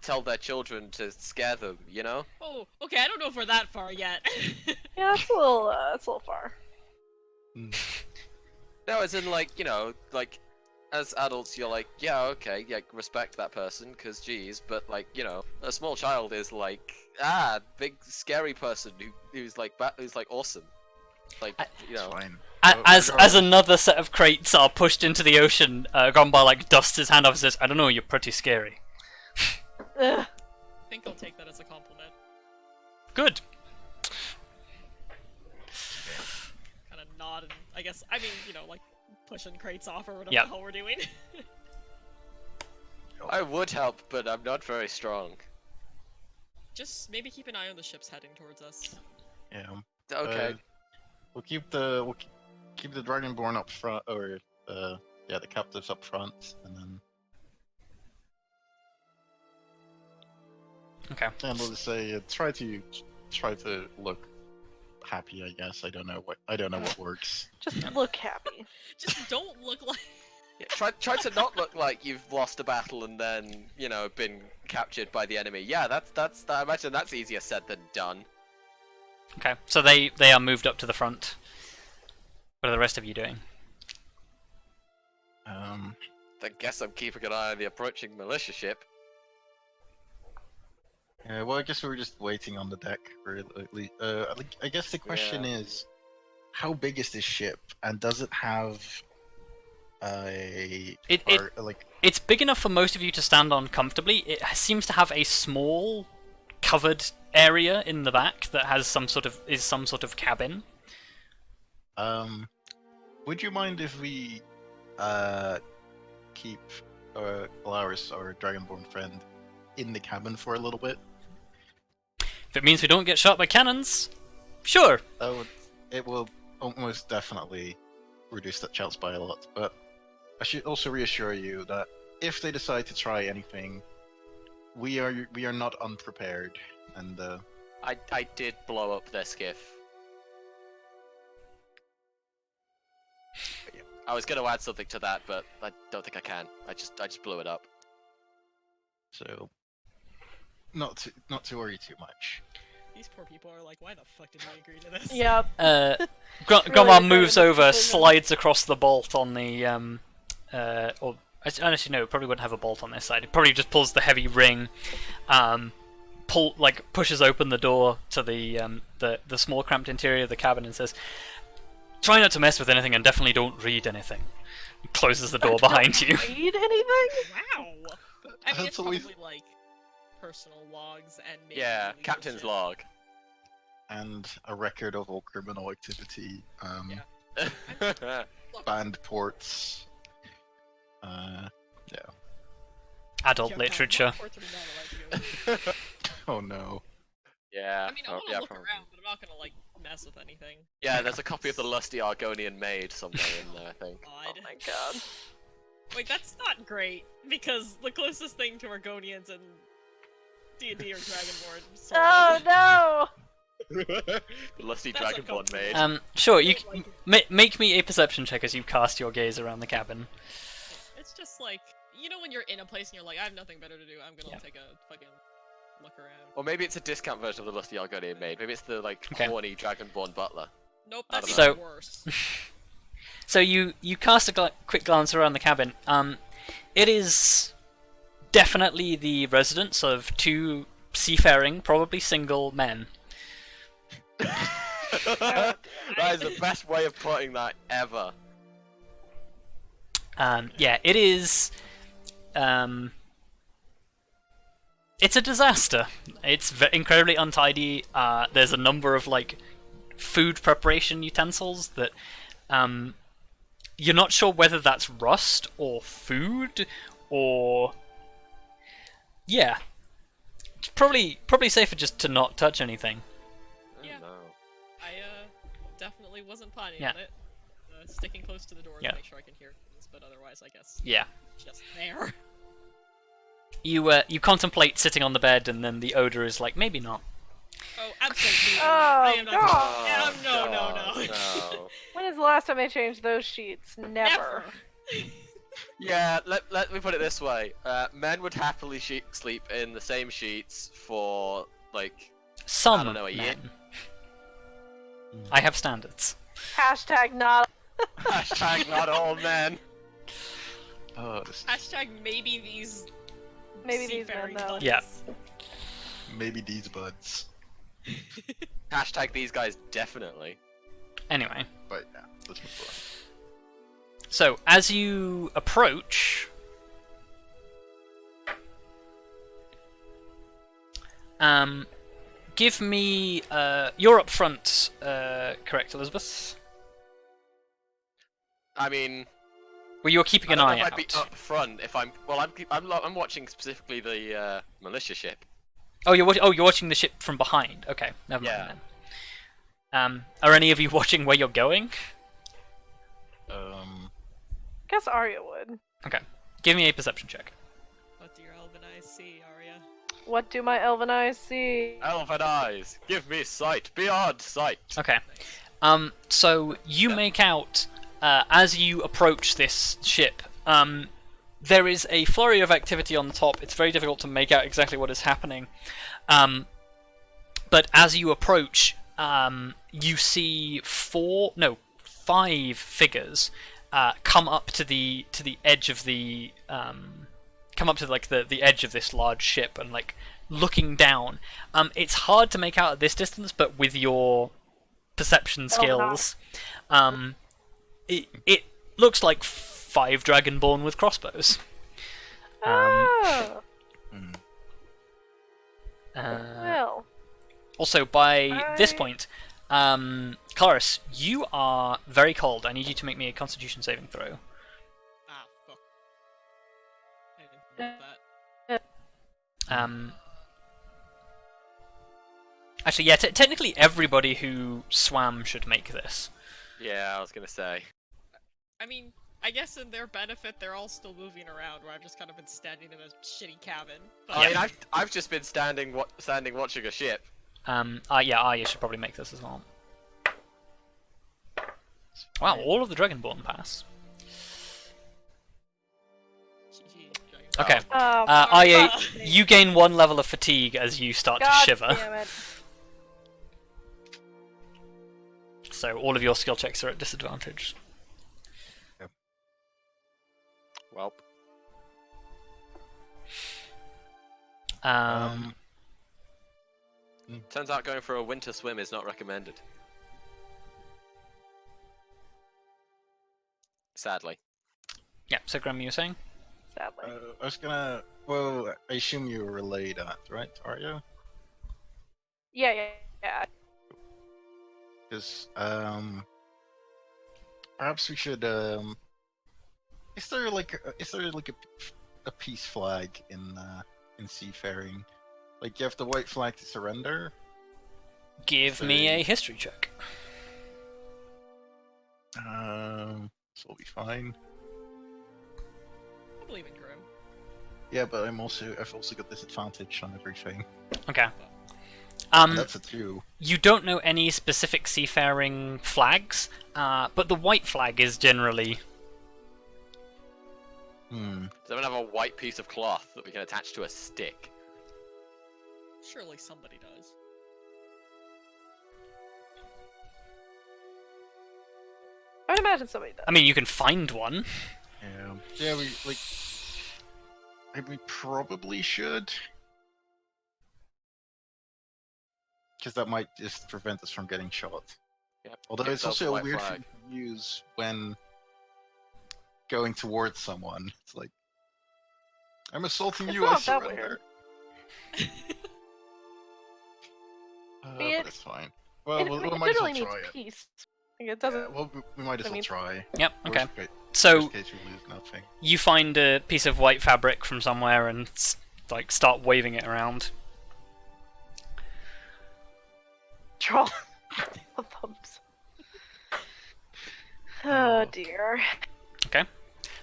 tell their children to scare them, you know? Oh, okay, I don't know if we're that far yet. Yeah, that's a little far. No, as in, like, you know, like, as adults, you're like, yeah, okay, yeah, respect that person, because geez, but, like, you know, a small child is like, big, scary person who's like awesome. Like, you know. Fine. As another set of crates are pushed into the ocean, Grombar like dusts his hand off and says, I don't know, you're pretty scary. Ugh. I think I'll take that as a compliment. Good. Kind of nod and I mean, you know, like pushing crates off or whatever Yep. the hell we're doing. I would help, but I'm not very strong. Just maybe keep an eye on the ships heading towards us. Yeah. Okay. We'll keep the Dragonborn up front, or the captives up front, and then. Okay. And we'll just say try to look happy. I guess I don't know what works. Just look happy. Just don't look like. Yeah, try to not look like you've lost a battle and then, you know, been captured by the enemy. Yeah, that's I imagine that's easier said than done. Okay, so they are moved up to the front. What are the rest of you doing? I guess I'm keeping an eye on the approaching militia ship. Yeah, well, I guess we were just waiting on the deck, really. I guess the question is, how big is this ship, and does it have It's big enough for most of you to stand on comfortably. It seems to have a small covered area in the back that has some sort of cabin. Would you mind if we keep Kelariis, our dragonborn friend, in the cabin for a little bit? If it means we don't get shot by cannons, sure. It will almost definitely reduce that chance by a lot. But I should also reassure you that if they decide to try anything, we are not unprepared. And I did blow up their skiff. But yeah, I was going to add something to that, but I don't think I can. I just blew it up. so not to worry too much. These poor people are like, why the fuck did we agree to this? Yep. Gromar Really moves regret over, this decision. slides across the bolt on the or honestly no, it probably wouldn't have a bolt on this side. It probably just pulls the heavy ring, pushes open the door to the small cramped interior of the cabin and says, "Try not to mess with anything and definitely don't read anything." And closes the door behind you. Read anything? Wow! I mean, it's That's always- probably like personal logs and maybe Yeah, illegal captain's shit. log. And a record of all criminal activity, Yeah. banned ports. Adult Yeah, literature. what ports are we not allowed to go to? Oh no. Yeah. I mean, I oh, want to yeah, look probably. around, but I'm not gonna like mess with anything. Yeah, there's a copy of the Lusty Argonian Maid somewhere in there, I think. Oh God. my god. Wait, that's not great because the closest thing to Argonians and D&D are Dragonborn. So Oh no! The Lusty That's Dragonborn Maid. Sure, you make me a perception check as you cast your gaze around the cabin. it's just like, you know when you're in a place and you're like, I have nothing better to do, I'm gonna Yeah. take a fucking look around. Or maybe it's a discount version of the Lusty Argonian Maid. Maybe it's the like Okay. horny Dragonborn butler. Nope, I that's don't even know. worse. So you cast a quick glance around the cabin. It is definitely the residence of two seafaring, probably single men. That is the best way of putting that ever. Yeah, it is. It's a disaster. It's incredibly untidy. There's a number of like food preparation utensils that you're not sure whether that's rust or food or yeah. It's probably safer just to not touch anything. Oh, Yeah. no. I definitely wasn't planning Yeah. on it. Sticking close to the door Yeah. to make sure I can hear things, but otherwise, I guess Yeah. just there. You contemplate sitting on the bed, and then the odor is like maybe not. Oh, absolutely. Oh, I am not. God. Yeah, no. No. When is the last time I changed those sheets? Never. Never. Yeah, let me put it this way. Men would happily sleep in the same sheets for, like, Some I don't know, a year? men. I have standards. Hashtag not. hashtag not all men. Oh, this, Hashtag maybe these. Maybe these men seafaring though. buddies. Yeah. maybe these buds. Hashtag these guys definitely. Anyway, But yeah, let's move so as you approach, give me you're up front, correct, Elizabeth? I mean, Well, you're keeping I an don't know eye if out. I'd be up front if I'm. Well, I'm watching specifically the militia ship. Oh, you're watching the ship from behind. Okay, never mind Yeah. then. Are any of you watching where you're going? on. Guess Arya would. Okay, give me a perception check. What do your elven eyes see, Arya? What do my elven eyes see? Elven eyes, give me sight beyond sight. Okay. So you make out as you approach this ship. There is a flurry of activity on the top. It's very difficult to make out exactly what is happening. But as you approach, you see 5 figures come up to the edge of the the edge of this large ship and like looking down. It's hard to make out at this distance, but with your perception skills, it looks like 5 dragonborn with crossbows. Oh. Well, Also, by this I- point, Kelariis, you are very cold. I need you to make me a Constitution saving throw. Ah, fuck. I didn't think about that. Actually, yeah, technically everybody who swam should make this. Yeah, I was gonna say. I mean, I guess in their benefit, they're all still moving around, where I've just kind of been standing in a shitty cabin. But I mean, I've just been standing watching a ship. Yeah, Arya should probably make this as well. Wow, all of the Dragonborn pass. GG, Dragon. Okay. oh, Arya, fuck. you gain 1 level of fatigue as you start to God shiver. damn it. So all of your skill checks are at disadvantage. Well, turns out going for a winter swim is not recommended. Sadly. Yeah, so Graham, you were saying? Sadly. I was gonna. Well, I assume you relayed that, right, Arya? Yeah. Because perhaps we should is there like a peace flag in seafaring? Like you have the white flag to surrender. Give me a history check. This will be fine. I believe in Grim. Yeah, but I've also got disadvantage on everything. Okay. And that's a 2. You don't know any specific seafaring flags, but the white flag is generally... Hmm. Does anyone have a white piece of cloth that we can attach to a stick? Surely somebody does. I would imagine somebody does. I mean, you can find one. Yeah, we probably should. Because that might just prevent us from getting shot. Yep. Although Give it's yourself also a white weird flag. thing to use when going towards someone. It's like, I'm assaulting It's you, not I that surrender. Be But it- it's fine. Well, it, we it might as well generally needs try it. peace. Like, it doesn't. Yeah, well, we might as I well mean- try. Yep, okay. Worst So case, we lose nothing. you find a piece of white fabric from somewhere and like start waving it around. Draw the thumbs. Oh dear.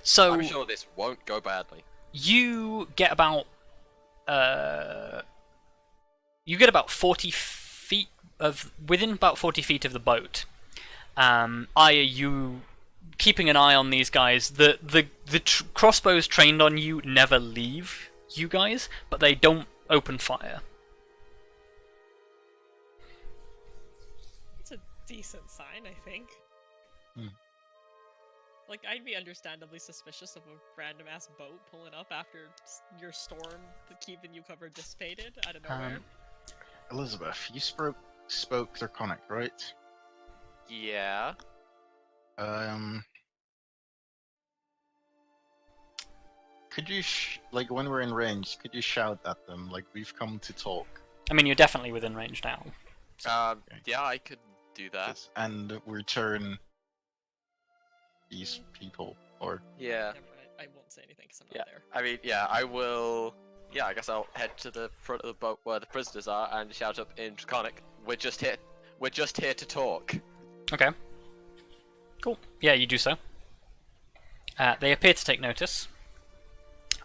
So I'm sure this won't go badly. you get about 40 feet within about 40 feet of the boat. Arya, you keeping an eye on these guys. The crossbows trained on you never leave you guys, but they don't open fire. It's a decent sign, I think. Hmm. Like, I'd be understandably suspicious of a random ass boat pulling up after your storm keeping you covered dissipated out of nowhere. Elizabeth, you spoke Draconic, right? Yeah. Could you, like, when we're in range, could you shout at them, like, we've come to talk? I mean, you're definitely within range now. Yeah, I could do that. And return these people, or... Yeah. Never mind, I won't say anything because I'm Yeah. not there. I mean, yeah, I will. Yeah, I guess I'll head to the front of the boat where the prisoners are and shout up in Draconic. We're just here to talk. Okay. Cool. Yeah, you do so. They appear to take notice.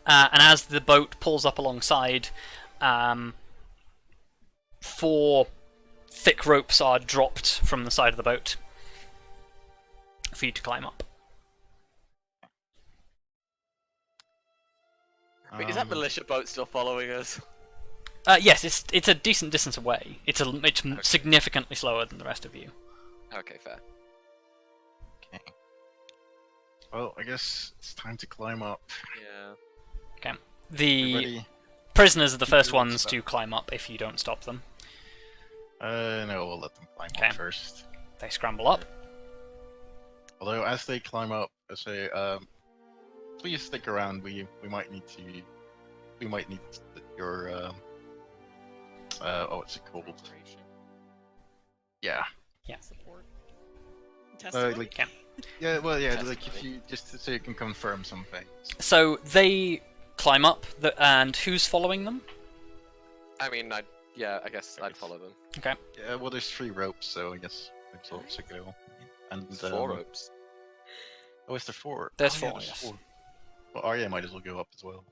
And as the boat pulls up alongside, 4 thick ropes are dropped from the side of the boat for you to climb up. Wait, is that militia boat still following us? Yes, it's a decent distance away. It's significantly slower than the rest of you. Okay, fair. Okay. Well, I guess it's time to climb up. Yeah. The Everybody... prisoners are the first Keep your ones wits to about. climb up if you don't stop them. No, we'll let them climb Okay. up first. They scramble up. Although, as they climb up, I say, please stick around. We might need your what's it called? Yeah. Support. Like, yeah, well, yeah, like if Testimony. you just so you can confirm some things. So they climb up, and who's following them? I mean, I guess I'd follow them. Okay. Yeah, well, there's 3 ropes, so I guess I'd also go. And It's 4 ropes. Oh, is there 4? There's Oh, yeah, 4, yes. 4. Well, Arya might as well go up as well.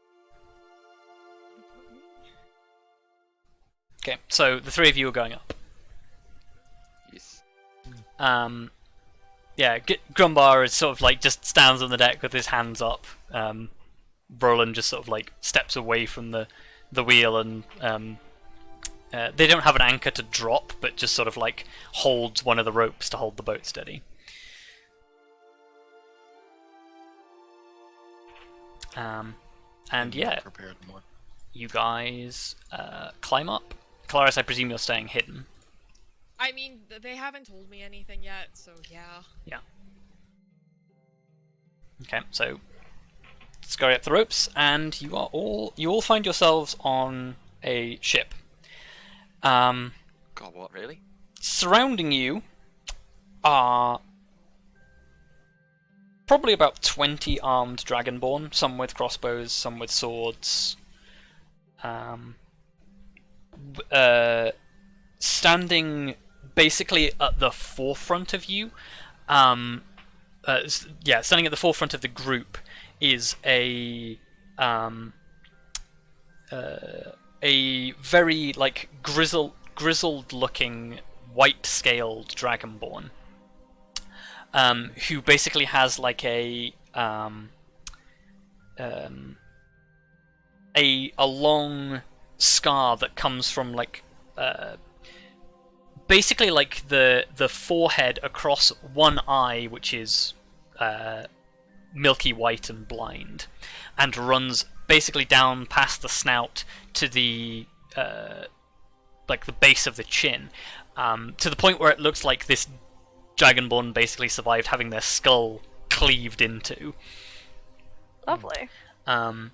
Okay, so the 3 of you are going up. Yes. Yeah, Grumbar is sort of like just stands on the deck with his hands up. Roland just sort of like steps away from the wheel, and they don't have an anchor to drop, but just sort of like holds one of the ropes to hold the boat steady. And yeah, Prepared more. you guys climb up. Kelariis, I presume you're staying hidden. I mean, they haven't told me anything yet, so yeah. Yeah. Okay, so scurry up the ropes, and you all find yourselves on a ship. God, what, really? Surrounding you are probably about 20 armed dragonborn, some with crossbows, some with swords. Standing basically at the forefront of you, standing at the forefront of the group is a very like grizzled-looking, white-scaled dragonborn, who basically has like a long scar that comes from like basically like the forehead across one eye, which is milky white and blind, and runs basically down past the snout to the like the base of the chin, to the point where it looks like this dragonborn basically survived having their skull cleaved into. Lovely. And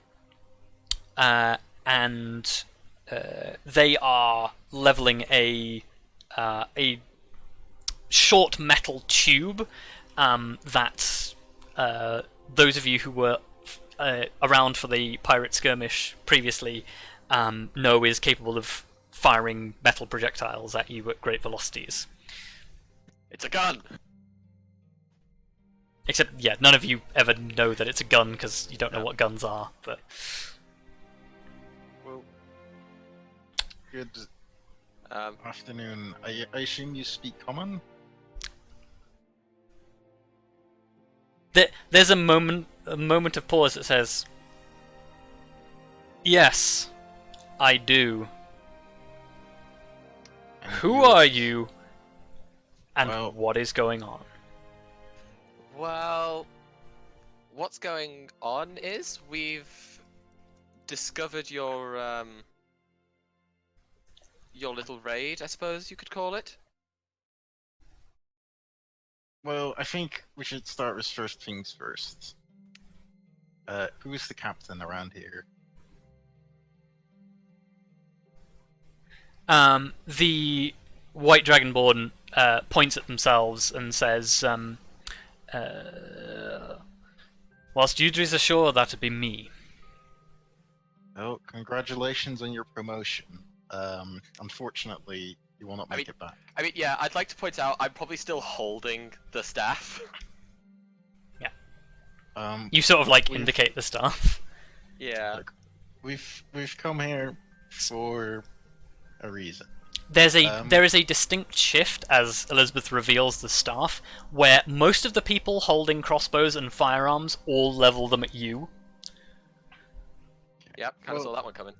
they are leveling a short metal tube that those of you who were around for the pirate skirmish previously know is capable of firing metal projectiles at you at great velocities. It's a gun! Except, yeah, none of you ever know that it's a gun because you don't know what guns are. But Well, good Um, afternoon. I assume you speak common? there's a moment of pause that says, "Yes, I do. And Who you're- are you? And Well- what is going on?" well, what's going on is we've discovered your little raid, I suppose you could call it. Well, I think we should start with first things first. Who is the captain around here? The white dragonborn points at themselves and says, "Whilst Yudri's ashore, that'd be me." Oh, congratulations on your promotion. Unfortunately, you will not make it back. I mean, yeah, I'd like to point out I'm probably still holding the staff. You sort of like We've- indicate the staff. Yeah. Look, we've come here for a reason. There is a distinct shift as Elizabeth reveals the staff, where most of the people holding crossbows and firearms all level them at you. Yep, kind of Well- saw that one coming.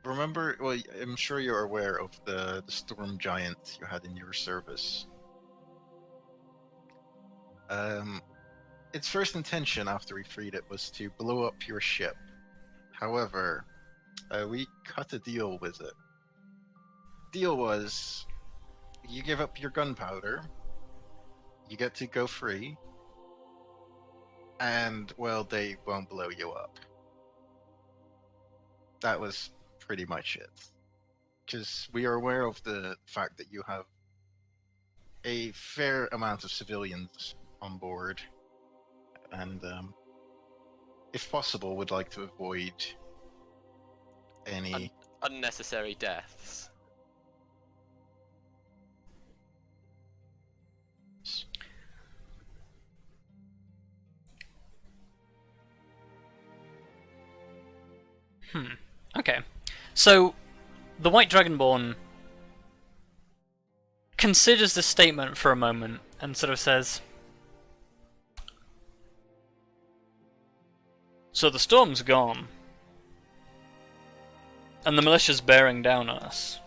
Remember, well, I'm sure you're aware of the storm giant you had in your service. Its first intention after we freed it was to blow up your ship. However, we cut a deal with it. Deal was, you give up your gunpowder, you get to go free, and, well, they won't blow you up. That was pretty much it. because we are aware of the fact that you have a fair amount of civilians on board, and if possible, would like to avoid any. Unnecessary deaths. Okay. So, the White Dragonborn considers this statement for a moment and sort of says, "So the storm's gone, and the militia's bearing down on us.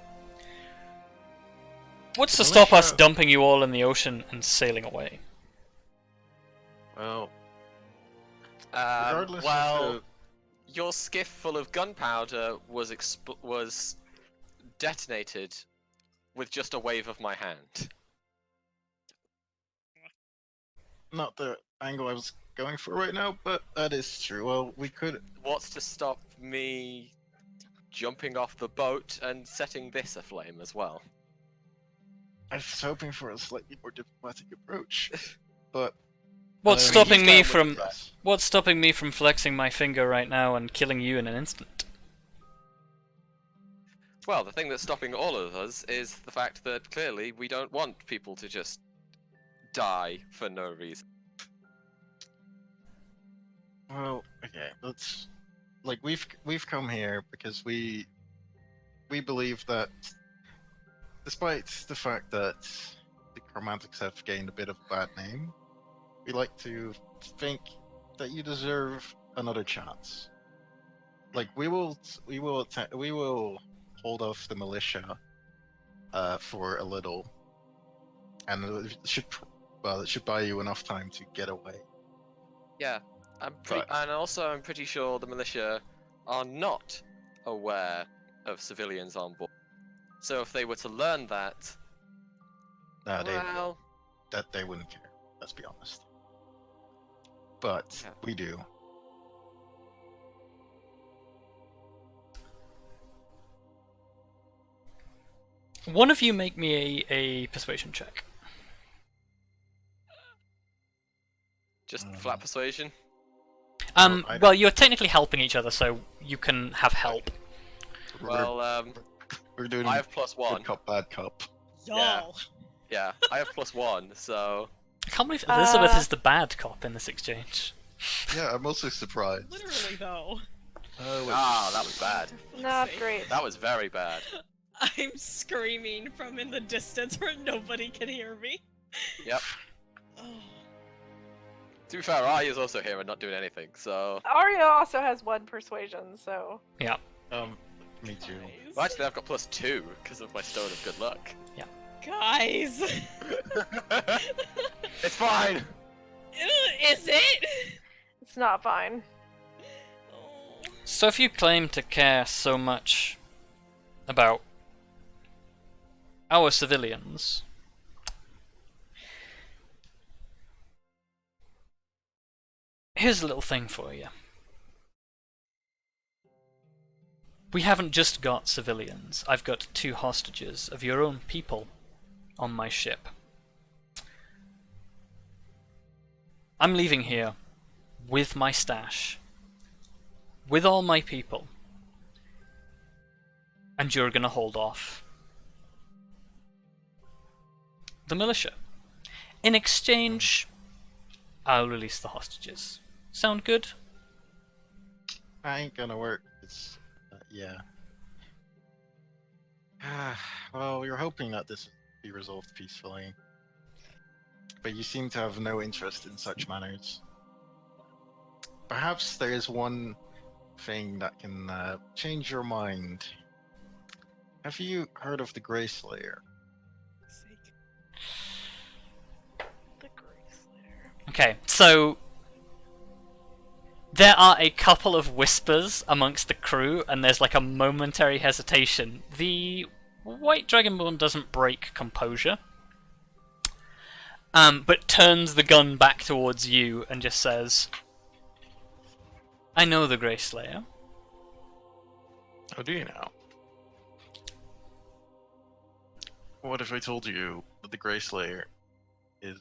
What's to stop us dumping you all in the ocean and sailing away?" Well, regardless of the... your skiff full of gunpowder was detonated with just a wave of my hand. Not the angle I was going for right now, but that is true. Well, we could... What's to stop me jumping off the boat and setting this aflame as well? I was hoping for a slightly more diplomatic approach, but... What's he's stopping me down with from us. What's stopping me from flexing my finger right now and killing you in an instant? Well, the thing that's stopping all of us is the fact that clearly we don't want people to just die for no reason. Well, okay, let's... Like, we've come here because we believe that, despite the fact that the Chromantics have gained a bit of a bad name, we like to think that you deserve another chance. Like, we will hold off the militia for a little, and it should buy you enough time to get away. Yeah, and also I'm pretty sure the militia are not aware of civilians on board. So if they were to learn that, well, they wouldn't care. Let's be honest. But yeah. we do. One of you make me a persuasion check. Just flat persuasion. Well, you're technically helping each other, so you can have help. Well, we're doing. I have +1. Good cop, bad cop. Y'all. Yeah, I have +1, so... I can't believe Elizabeth is the bad cop in this exchange. Yeah, I'm also surprised. Literally though. that was bad. Not great. That was very bad. I'm screaming from in the distance where nobody can hear me. Yep. Oh. To be fair, Arya's also here and not doing anything, so... Arya also has 1 persuasion, so... Yeah. Me too. Guys. Well, actually, I've got +2 because of my Stone of Good Luck. Guys. It's fine! Is it? It's not fine. Oh. So if you claim to care so much about our civilians, here's a little thing for you. We haven't just got civilians. I've got 2 hostages of your own people on my ship. I'm leaving here with my stash, with all my people, and you're gonna hold off the militia. In exchange, I'll release the hostages. Sound good? I ain't gonna work. It's yeah. Well, we were hoping that this would be resolved peacefully, but you seem to have no interest in such matters. Perhaps there is one thing that can change your mind. Have you heard of the Greyslayer? The Greyslayer. Okay, so there are a couple of whispers amongst the crew, and there's like a momentary hesitation. The White Dragonborn doesn't break composure, but turns the gun back towards you and just says, "I know the Greyslayer. Oh, do you now? what if I told you that the Greyslayer is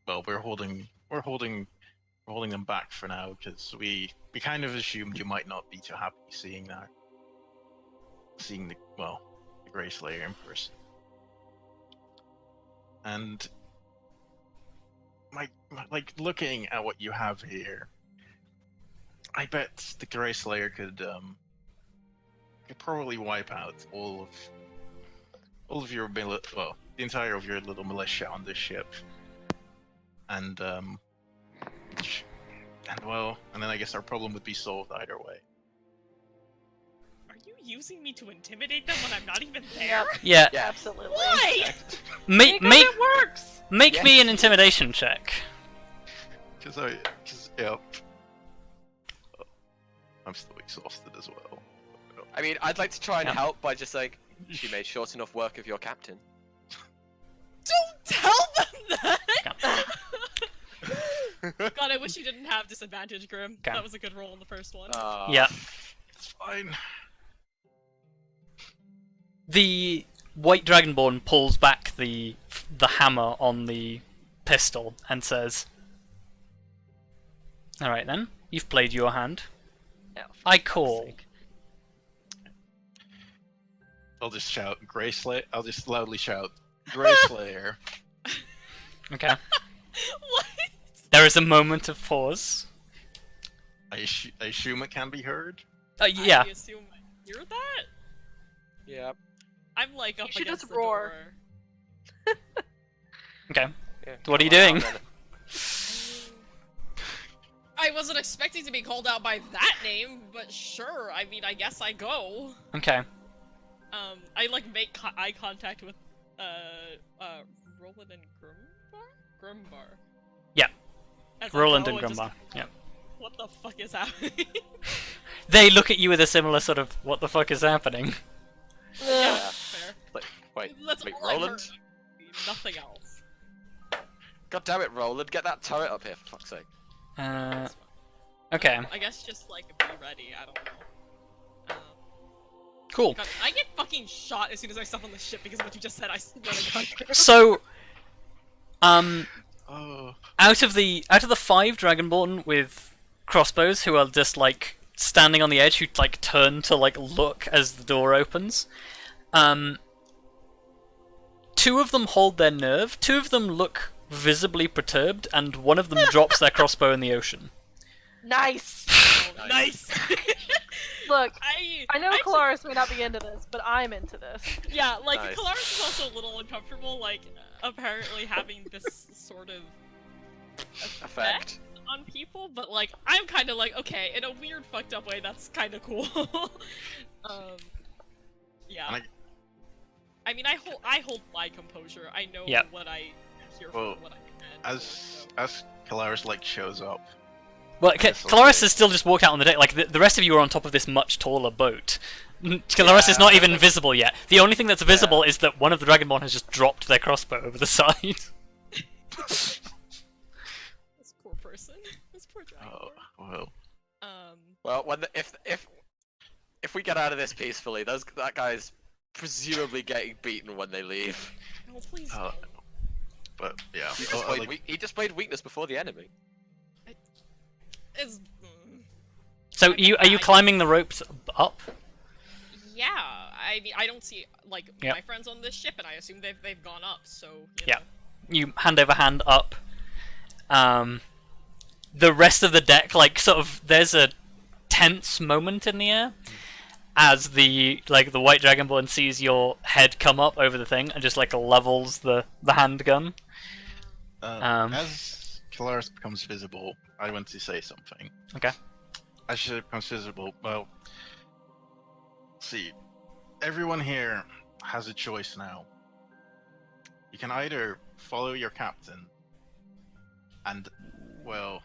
well, we're holding them back for now because we kind of assumed you might not be too happy seeing the Greyslayer in person. And like looking at what you have here, I bet the Greyslayer could probably wipe out all of your the entire of your little militia on this ship. And then I guess our problem would be solved either way. Are you using me to intimidate them when I'm not even there? Yeah. Yeah. Absolutely. Why? Make It works! make me an intimidation check. Yep. I'm still exhausted as well. I mean, I'd like to try and Yeah. help by just like, she made short enough work of your captain. Don't tell them that! Okay. God, I wish you didn't have disadvantage, Grim. Okay. That was a good roll in the first one. Yeah. It's fine. The white dragonborn pulls back the hammer on the pistol and says, "All right then, you've played your hand. No, I call." I'll just shout Greyslayer. I'll just loudly shout Greyslayer. Okay. What? There is a moment of pause. I assume it can be heard. Yeah. I assume I hear that? Yeah. I'm like up You should against just the roar. door. Okay. Yeah. What are you Come on doing? out, I wasn't expecting to be called out by that name, but sure. I mean, I guess I go. Okay. I like make eye contact with Roland and Grumbar. Yeah. As I Roland go and just- Grumbar. Yeah. What the fuck is happening? They look at you with a similar sort of "what the fuck is happening?" Yeah, Yeah. fair. Wait, That's wait, all I've Roland? heard. Nothing else. God damn it, Roland, get that turret up here for fuck's sake. Okay. I guess just like be ready. I don't know. Cool. God, I get fucking shot as soon as I step on the ship because of what you just said. I swear to God. So, Oh. out of the 5 dragonborn with crossbows who are just like standing on the edge, who like turn to like look as the door opens, 2 of them hold their nerve, 2 of them look visibly perturbed, and 1 of them drops their crossbow in the ocean. Nice! Nice. Look, I I know actually- Kelariis may not be into this, but I'm into this. Yeah, like Nice. Kelariis is also a little uncomfortable, like apparently having this sort of Effect. on people, but like I'm kind of like okay, in a weird, fucked up way. That's kind of cool. Yeah. And I mean, I hold my composure. I know Yep. what I hear Well, from what I can. as Kelariis like shows up. Well, Yes, Kelariis okay. has still just walked out on the deck. Like the rest of you are on top of this much taller boat. Kelariis is Yeah, not I even think- visible yet. The only thing that's visible is that one of the dragonborn has just dropped their crossbow over the side. This poor person. This poor dragon. Oh, well. Well, if we get out of this peacefully, that guy's presumably getting beaten when they leave. No, please. Uh, no. But yeah. He displayed weakness before the enemy. It's. So are you climbing the ropes up? Yeah, I mean, I don't see like Yep. my friends on this ship, and I assume they've gone up. So you Yeah. know. You hand over hand up. The rest of the deck, like sort of, there's a tense moment in the air as the white dragonborn sees your head come up over the thing and just like levels the handgun. As Kelariis becomes visible, I want to say something. Okay. As she becomes visible, well, see, everyone here has a choice now. You can either follow your captain and, well,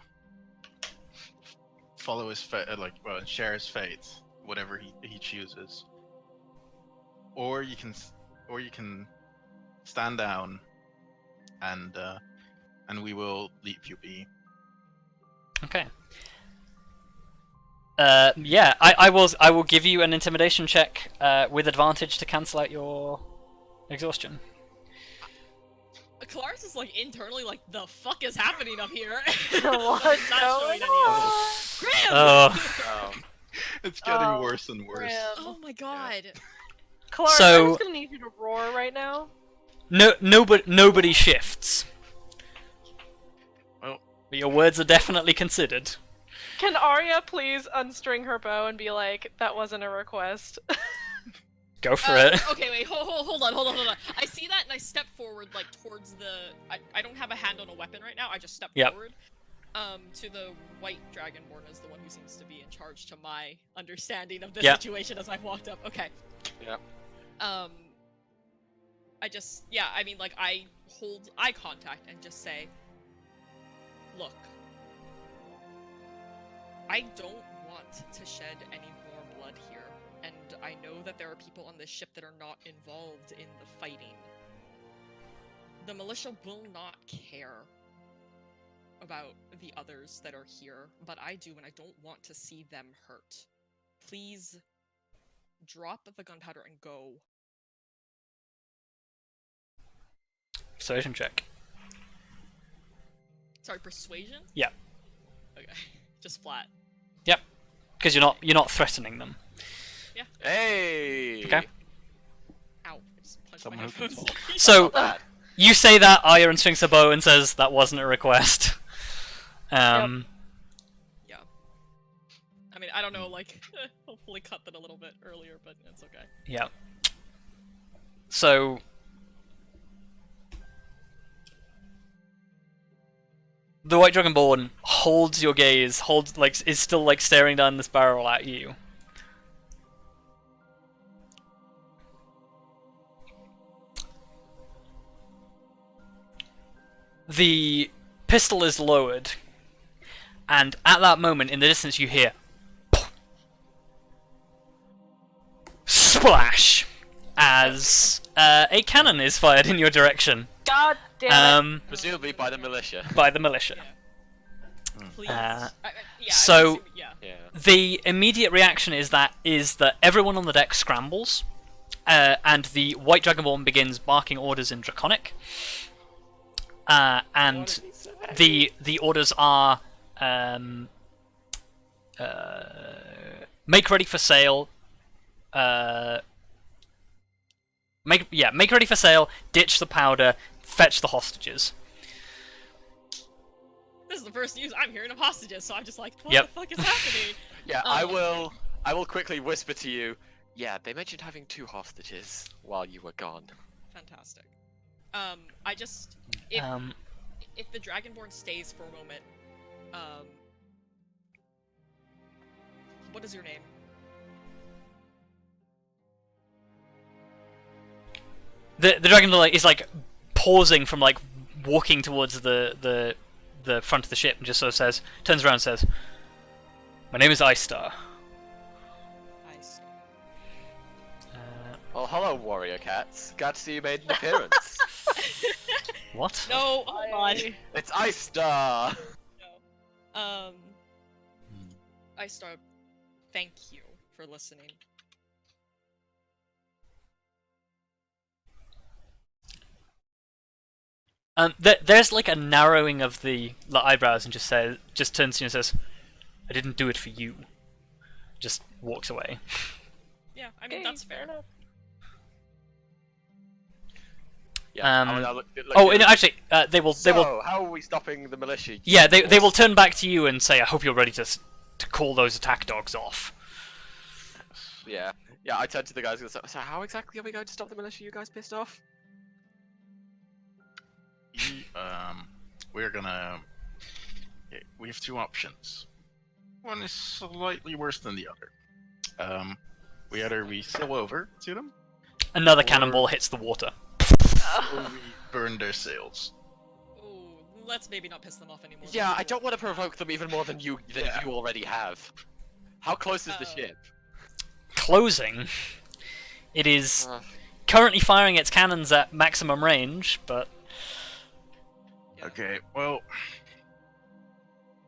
follow his fate, and share his fate, whatever he chooses, or you can stand down and we will leave you be. Okay. Yeah, I will give you an intimidation check with advantage to cancel out your exhaustion. Kelariis is like internally like, the fuck is happening up here? What's Not going showing any on? Graham! Oh. It's getting Oh, worse and worse. Graham. Oh my god. Kelariis, So- I'm just gonna need you to roar right now. Nobody shifts. Well. But your words are definitely considered. Can Arya please unstring her bow and be like, that wasn't a request? Go for it. Okay, wait, hold on. I see that and I step forward, like, towards the... I don't have a hand on a weapon right now, I just step Yep. forward. To the white dragonborn as the one who seems to be in charge to my understanding of the Yep. situation as I walked up. Okay. Yeah. I just... Yeah, I mean, like, I hold eye contact and just say, look, I don't want to shed any more blood here. And I know that there are people on this ship that are not involved in the fighting. The militia will not care about the others that are here, but I do, and I don't want to see them hurt. Please drop the gunpowder and go. Persuasion check. Sorry, persuasion? Yeah. Okay, just flat. Yep. Because you're not threatening them. Yeah. Hey. Okay. Ow! I just punched Someone my who can headphones. talk. So Bad. you say that Iron swings a bow and says that wasn't a request. Yeah. I mean, I don't know, like, hopefully cut that a little bit earlier, but it's okay. Yeah. So the White Dragonborn holds your gaze, is still like staring down this barrel at you. The pistol is lowered, and at that moment, in the distance, you hear splash as a cannon is fired in your direction God damn it. Presumably by the militia. by the militia. Please. Uh, yeah, so- yeah. Yeah. The immediate reaction is that everyone on the deck scrambles, and the White Dragonborn begins barking orders in Draconic. And the orders are make ready for sail. Make ready for sail. Ditch the powder. Fetch the hostages. This is the first news I'm hearing of hostages, so I'm just like, what Yep. the fuck is happening? Yeah, Oh. I will quickly whisper to you. Yeah, they mentioned having 2 hostages while you were gone. Fantastic. I just if the Dragonborn stays for a moment, what is your name? The Dragonborn is like pausing from like walking towards the front of the ship and just sort of turns around and says, "My name is Istar." Well, hello, warrior cats. Glad to see you made an appearance. What? No, hold on. It's Ice Star. No. Istar, thank you for listening. There's like a narrowing of the eyebrows and just turns to you and says, "I didn't do it for you." Just walks away. Yeah, I mean, Okay, that's fair. enough. Yeah. And actually, they will. How are we stopping the militia? Yeah, they will turn back to you and say, "I hope you're ready to call those attack dogs off." Yeah. Yeah, I turned to the guys and said, so how exactly are we going to stop the militia? You guys pissed off? We're gonna. We have 2 options. One is slightly worse than the other. We sail over to them, Another cannonball hits the water. or we burn their sails. Ooh, let's maybe not piss them off anymore. Yeah, I don't want to provoke them even more than you already have. How close is the ship? Closing. It is currently firing its cannons at maximum range, but Yeah. Okay, well,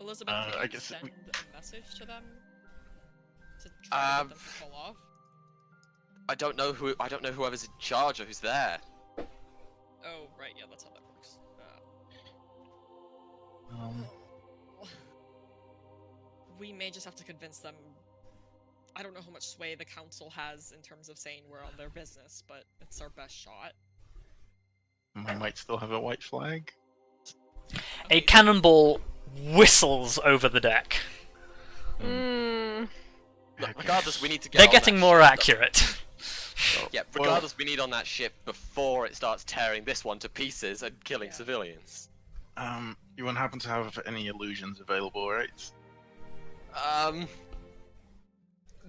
Elizabeth, I can you guess send we- a message to them to try to get them to pull off? I don't know whoever's in charge or who's there. right. Yeah, that's how that works. We may just have to convince them. I don't know how much sway the council has in terms of saying we're on their business, but it's our best shot. We might still have a white flag. A cannonball whistles over the deck. Hmm. Look, regardless, we need to get. They're on getting that more ship, accurate. Yeah, regardless, we need on that ship before it starts tearing this one to pieces and killing civilians. You wouldn't happen to have any illusions available, right?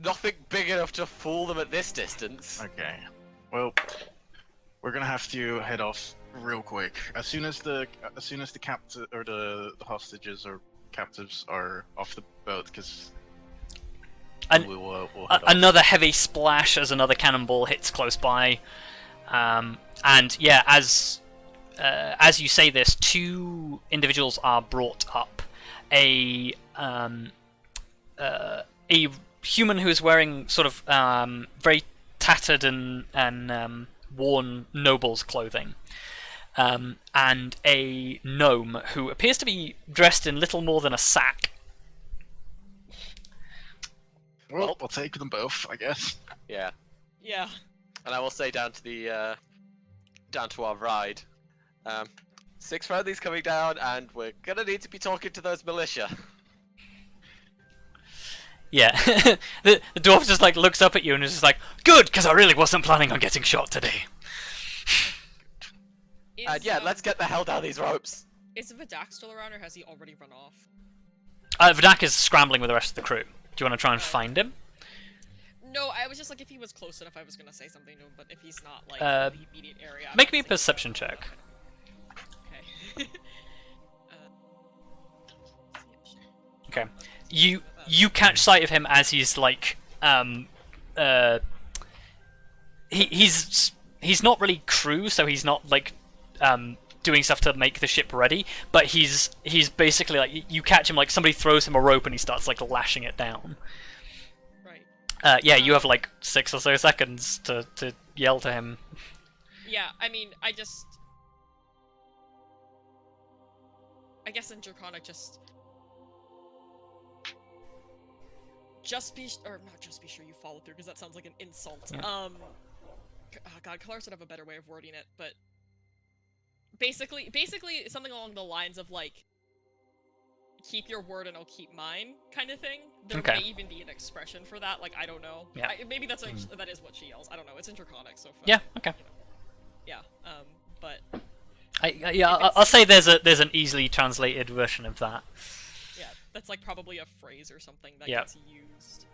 Nothing big enough to fool them at this distance. Okay. Well, we're gonna have to head off real quick. As soon as the captive or the hostages or captives are off the boat, because we'll head off. Another heavy splash as another cannonball hits close by, and yeah, as you say this, two individuals are brought up. A human who is wearing sort of very tattered and worn noble's clothing, and a gnome who appears to be dressed in little more than a sack. Well, we'll take them both, I guess. Yeah. Yeah. And I will say down to our ride. 6 friendlies coming down, and we're gonna need to be talking to those militia. Yeah, the dwarf just like looks up at you and is just like, "Good, because I really wasn't planning on getting shot today." Is, Yeah, let's get the hell down these ropes. Is Vidak still around, or has he already run off? Vidak is scrambling with the rest of the crew. Do you want to try and find him? No, I was just like, if he was close enough, I was gonna say something to him, but if he's not, like, in the immediate area... I'm Make not me a saying perception check. Okay. Okay. You catch sight of him as he's like he's not really crew, so he's not like doing stuff to make the ship ready, but he's basically like, you catch him like somebody throws him a rope and he starts like lashing it down. Right. Yeah, you have like 6 or so seconds to yell to him. Yeah, I mean, I guess in Draconic, just be, or not just be sure you follow through, because that sounds like an insult. Yeah. Oh god, Kelariis would have a better way of wording it, but basically something along the lines of like, keep your word and I'll keep mine, kind of thing. There Okay. may even be an expression for that, like, I don't know. Yeah. Maybe that is what she yells. I don't know. It's in Draconic, so Yeah. Okay. yeah. But I'll say there's an easily translated version of that. yeah, that's like probably a phrase or something that Yeah. gets used.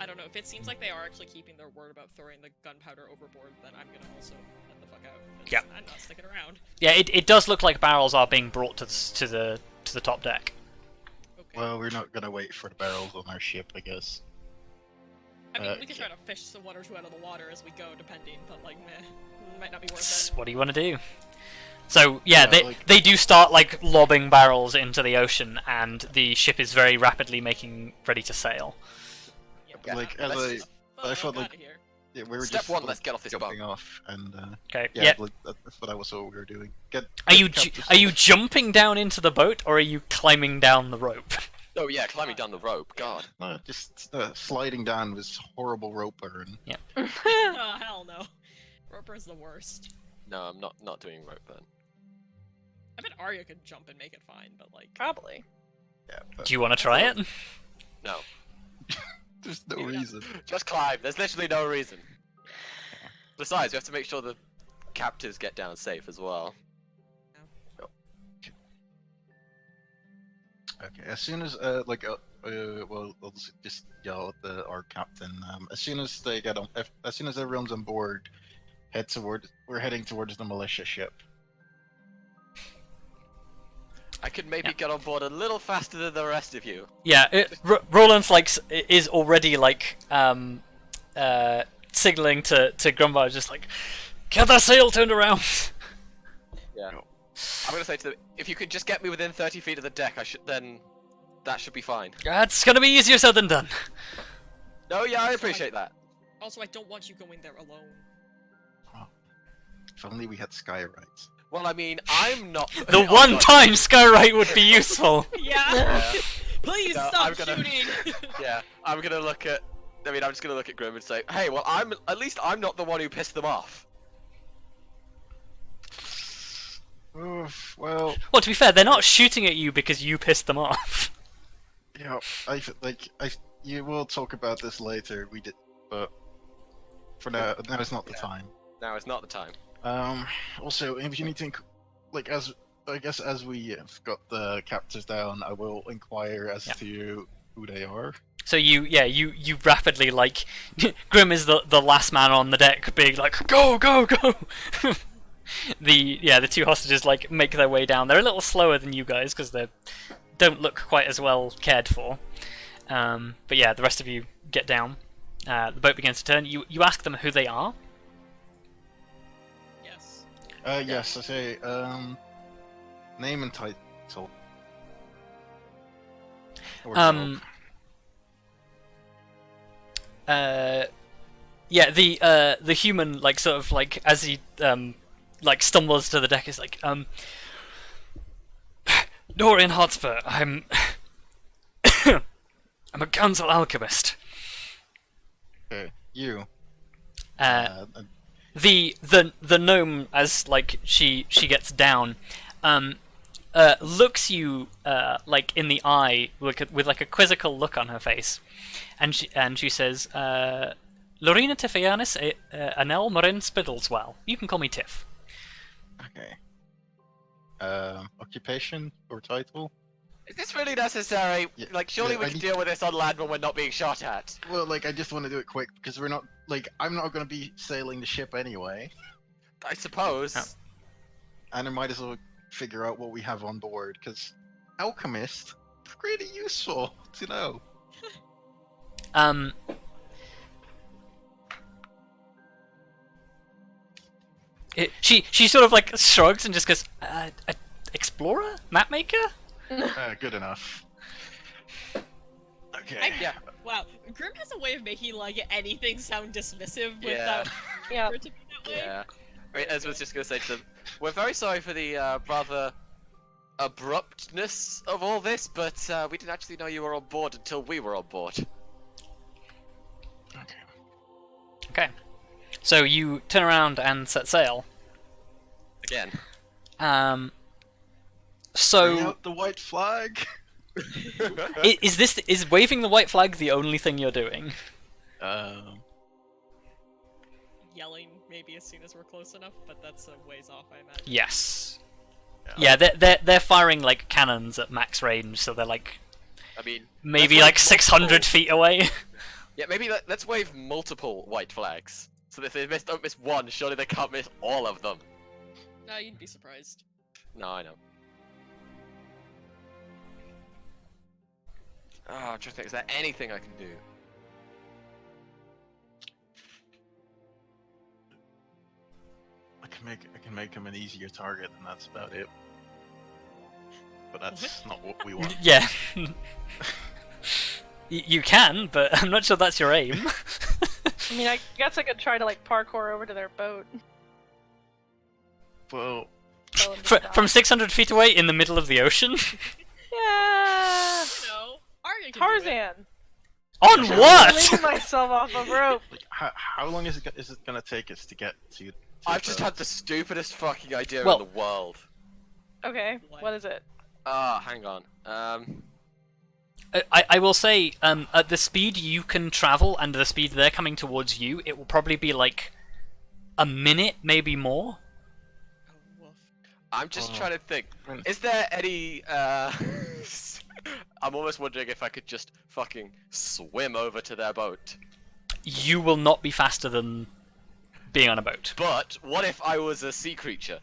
I don't know, if it seems like they are actually keeping their word about throwing the gunpowder overboard, then I'm gonna also let the fuck out. 'Cause Yeah. I'm not sticking around. Yeah, it does look like barrels are being brought to the top deck. Okay. Well, we're not gonna wait for the barrels on our ship, I guess. I mean, we could yeah. try to fish some 1 or 2 out of the water as we go, depending, but like, meh, might not be worth it. What do you want to do? So yeah, Yeah, they do start like lobbing barrels into the ocean, and the ship is very rapidly making ready to sail. Yeah, Like, let's as just- I felt like- outta here. Yeah, we were Step just one, let's get off this jumping boat. off, and Okay. yeah, Yeah. like, that's what we were doing. Are you jumping down into the boat, or are you climbing down the rope? Oh yeah, climbing down the rope. God. No, just sliding down this horrible rope burn. Oh, hell no. Roper's the worst. No, I'm not doing rope burn. I bet Arya could jump and make it fine, but like... Probably. Yeah, but Do you want to try it? No. there's no Yeah. reason. Just climb. There's literally no reason. Besides, we have to make sure the captives get down safe as well. Okay, as soon as well, we'll just yell at our captain. As soon as they get on, as soon as everyone's on board, we're heading towards the militia ship. I could maybe get on board a little faster than the rest of you. Yeah, Roland's like is already like signaling to Grumbar, just like, get the sail turned around. Yeah. I'm gonna say to them, if you could just get me within 30 feet of the deck, then that should be fine. That's gonna be easier said than done. No, yeah, I appreciate that. Also, I don't want you going there alone. If only we had Skywrites. Well, I mean, I'm not. The one time Skywrite would be useful. Yeah. Yeah. Please No, stop I'm gonna- shooting. Yeah, I'm gonna look at. I mean, I'm just gonna look at Grim and say, "Hey, well, at least I'm not the one who pissed them off." Oof, well, Well, to be fair, they're not shooting at you because you pissed them off. yeah, you will talk about this later. We did, but for now is not the time. Now is not the time. Also, if you need to, as we have got the captors down, I will inquire as to who they are. So you rapidly, like, Grim is the last man on the deck, being like, go, go, go. The two hostages like make their way down. They're a little slower than you guys because they don't look quite as well cared for. But yeah, the rest of you get down. The boat begins to turn. You ask them who they are. Yes. Yes, I say, name and title. Or job. Yeah, the human, like, sort of like as he like stumbles to the deck is like Dorian Hotspur, I'm I'm a council alchemist. Okay, you. The gnome, as like she gets down, looks you like in the eye, with like a quizzical look on her face, and she says, Lorena Tiffianis Anel Marin Spittleswell. You can call me Tiff. Okay. Occupation or title? Is this really necessary? Yeah, Like, surely yeah, we I can need- deal with this on land when we're not being shot at. Well, like, I just want to do it quick because we're not, like, I'm not going to be sailing the ship anyway, I suppose. Oh. and I might as well figure out what we have on board because alchemist, pretty useful to know. She sort of like shrugs and just goes, explorer, map maker. Good enough. Okay. Yeah. Wow, Grim has a way of making like anything sound dismissive Yeah. without Yeah. for it to be that way. Yeah. I mean, as I was just gonna say to them, we're very sorry for the rather abruptness of all this, but we didn't actually know you were on board until we were on board. Okay. Okay, so you turn around and set sail. Again. Bring So out the white flag. is waving the white flag the only thing you're doing? Yelling maybe as soon as we're close enough, but that's a ways off, I imagine. Yes. Yeah, they're firing like cannons at max range, so they're like I mean, maybe let's like wave 600 multiple- feet away. Yeah, maybe let's wave multiple white flags. So that if they don't miss one, surely they can't miss all of them. No, you'd be surprised. No, I know. Oh, I'm trying to think, is there anything I can do? I can make him an easier target, and that's about it. But that's not what we want. Yeah. You can, but I'm not sure that's your aim. I mean, I guess I could try to like parkour over to their boat. Well, Tell them to stop. From 600 feet away in the middle of the ocean? Yeah. No, Arya can do it. Tarzan. On Yeah. what? Leaning myself off a rope. like, how long is it gonna take us to get to? I've just had the stupidest fucking idea Well- in the world. Okay, What? what is it? Hang on. I will say, at the speed you can travel and the speed they're coming towards you, it will probably be like a minute, maybe more. Oh, woof. I'm just Oh. trying to think. Mm. Is there any, I'm almost wondering if I could just fucking swim over to their boat. You will not be faster than being on a boat. But what if I was a sea creature?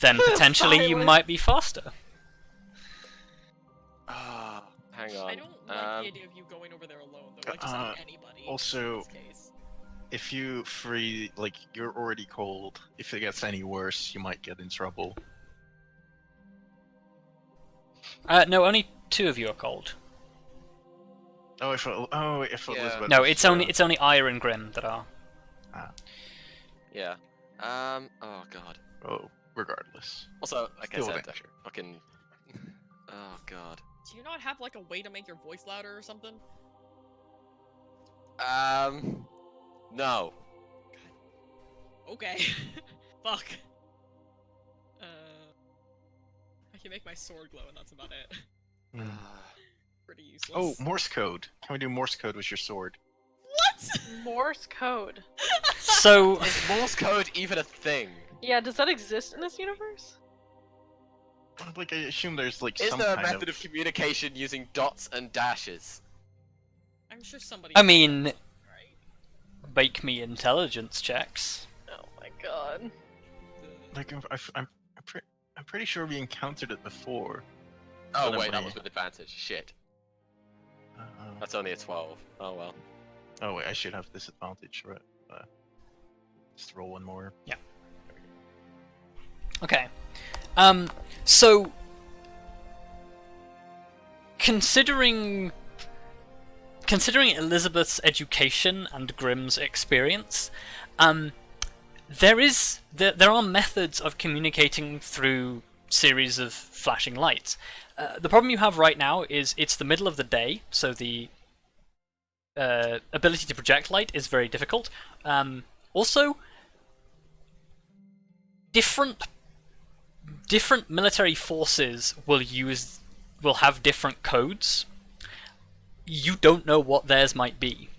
Then potentially you Silence. might be faster. Ah, hang on. I don't like the idea of you going over there alone, though. Like, just like anybody. also- in this case. If you free, like, you're already cold. If it gets any worse, you might get in trouble. No, only two of you are cold. If Yeah. Elizabeth. No, was, it's only Ire and Grim that are. Yeah. Oh god. Oh, regardless. Also, like I Still said, danger. fucking. Oh god. Do you not have like a way to make your voice louder or something? No. Okay. Fuck. I can make my sword glow, and that's about it. Mm. Pretty useless. Oh, Morse code. Can we do Morse code with your sword? What? Morse code. So, Is Morse code even a thing? Yeah, does that exist in this universe? Like, I assume there's like Is some there a kind method of communication using dots and dashes? I'm sure somebody. I mean, right? make me intelligence checks. Oh my god. Like, I'm pretty sure we encountered it before. Oh But wait, that I'm- was with advantage. Shit. Uh, That's only a 12. Oh well. oh wait, I should have disadvantage, right? Just roll one more. Okay. So considering Elizabeth's education and Grimm's experience, there are methods of communicating through series of flashing lights. The problem you have right now is it's the middle of the day, so the ability to project light is very difficult. Also, different military forces will have different codes. You don't know what theirs might be.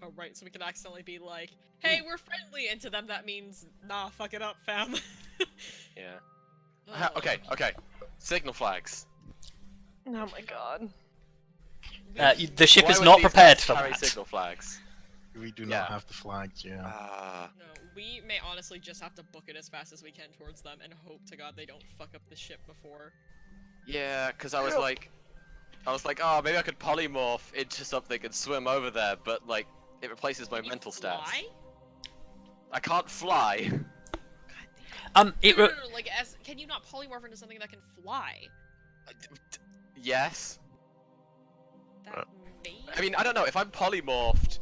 Oh right, so we can accidentally be like, "Hey, we're friendly," and to them that means, "Nah, fuck it up, fam." Yeah. Oh. Okay. Signal flags. Oh my god. The ship Why is would not these prepared guys for carry that. signal flags. We do Yeah. not have the flags, yeah. No, we may honestly just have to book it as fast as we can towards them and hope to God they don't fuck up the ship before. Yeah, because I was like, oh, maybe I could polymorph into something and swim over there, but like, it replaces my Can you mental stats. fly? I can't fly. It No, like, can you not polymorph into something that can fly? Yes. That may. I mean, I don't know. If I'm polymorphed,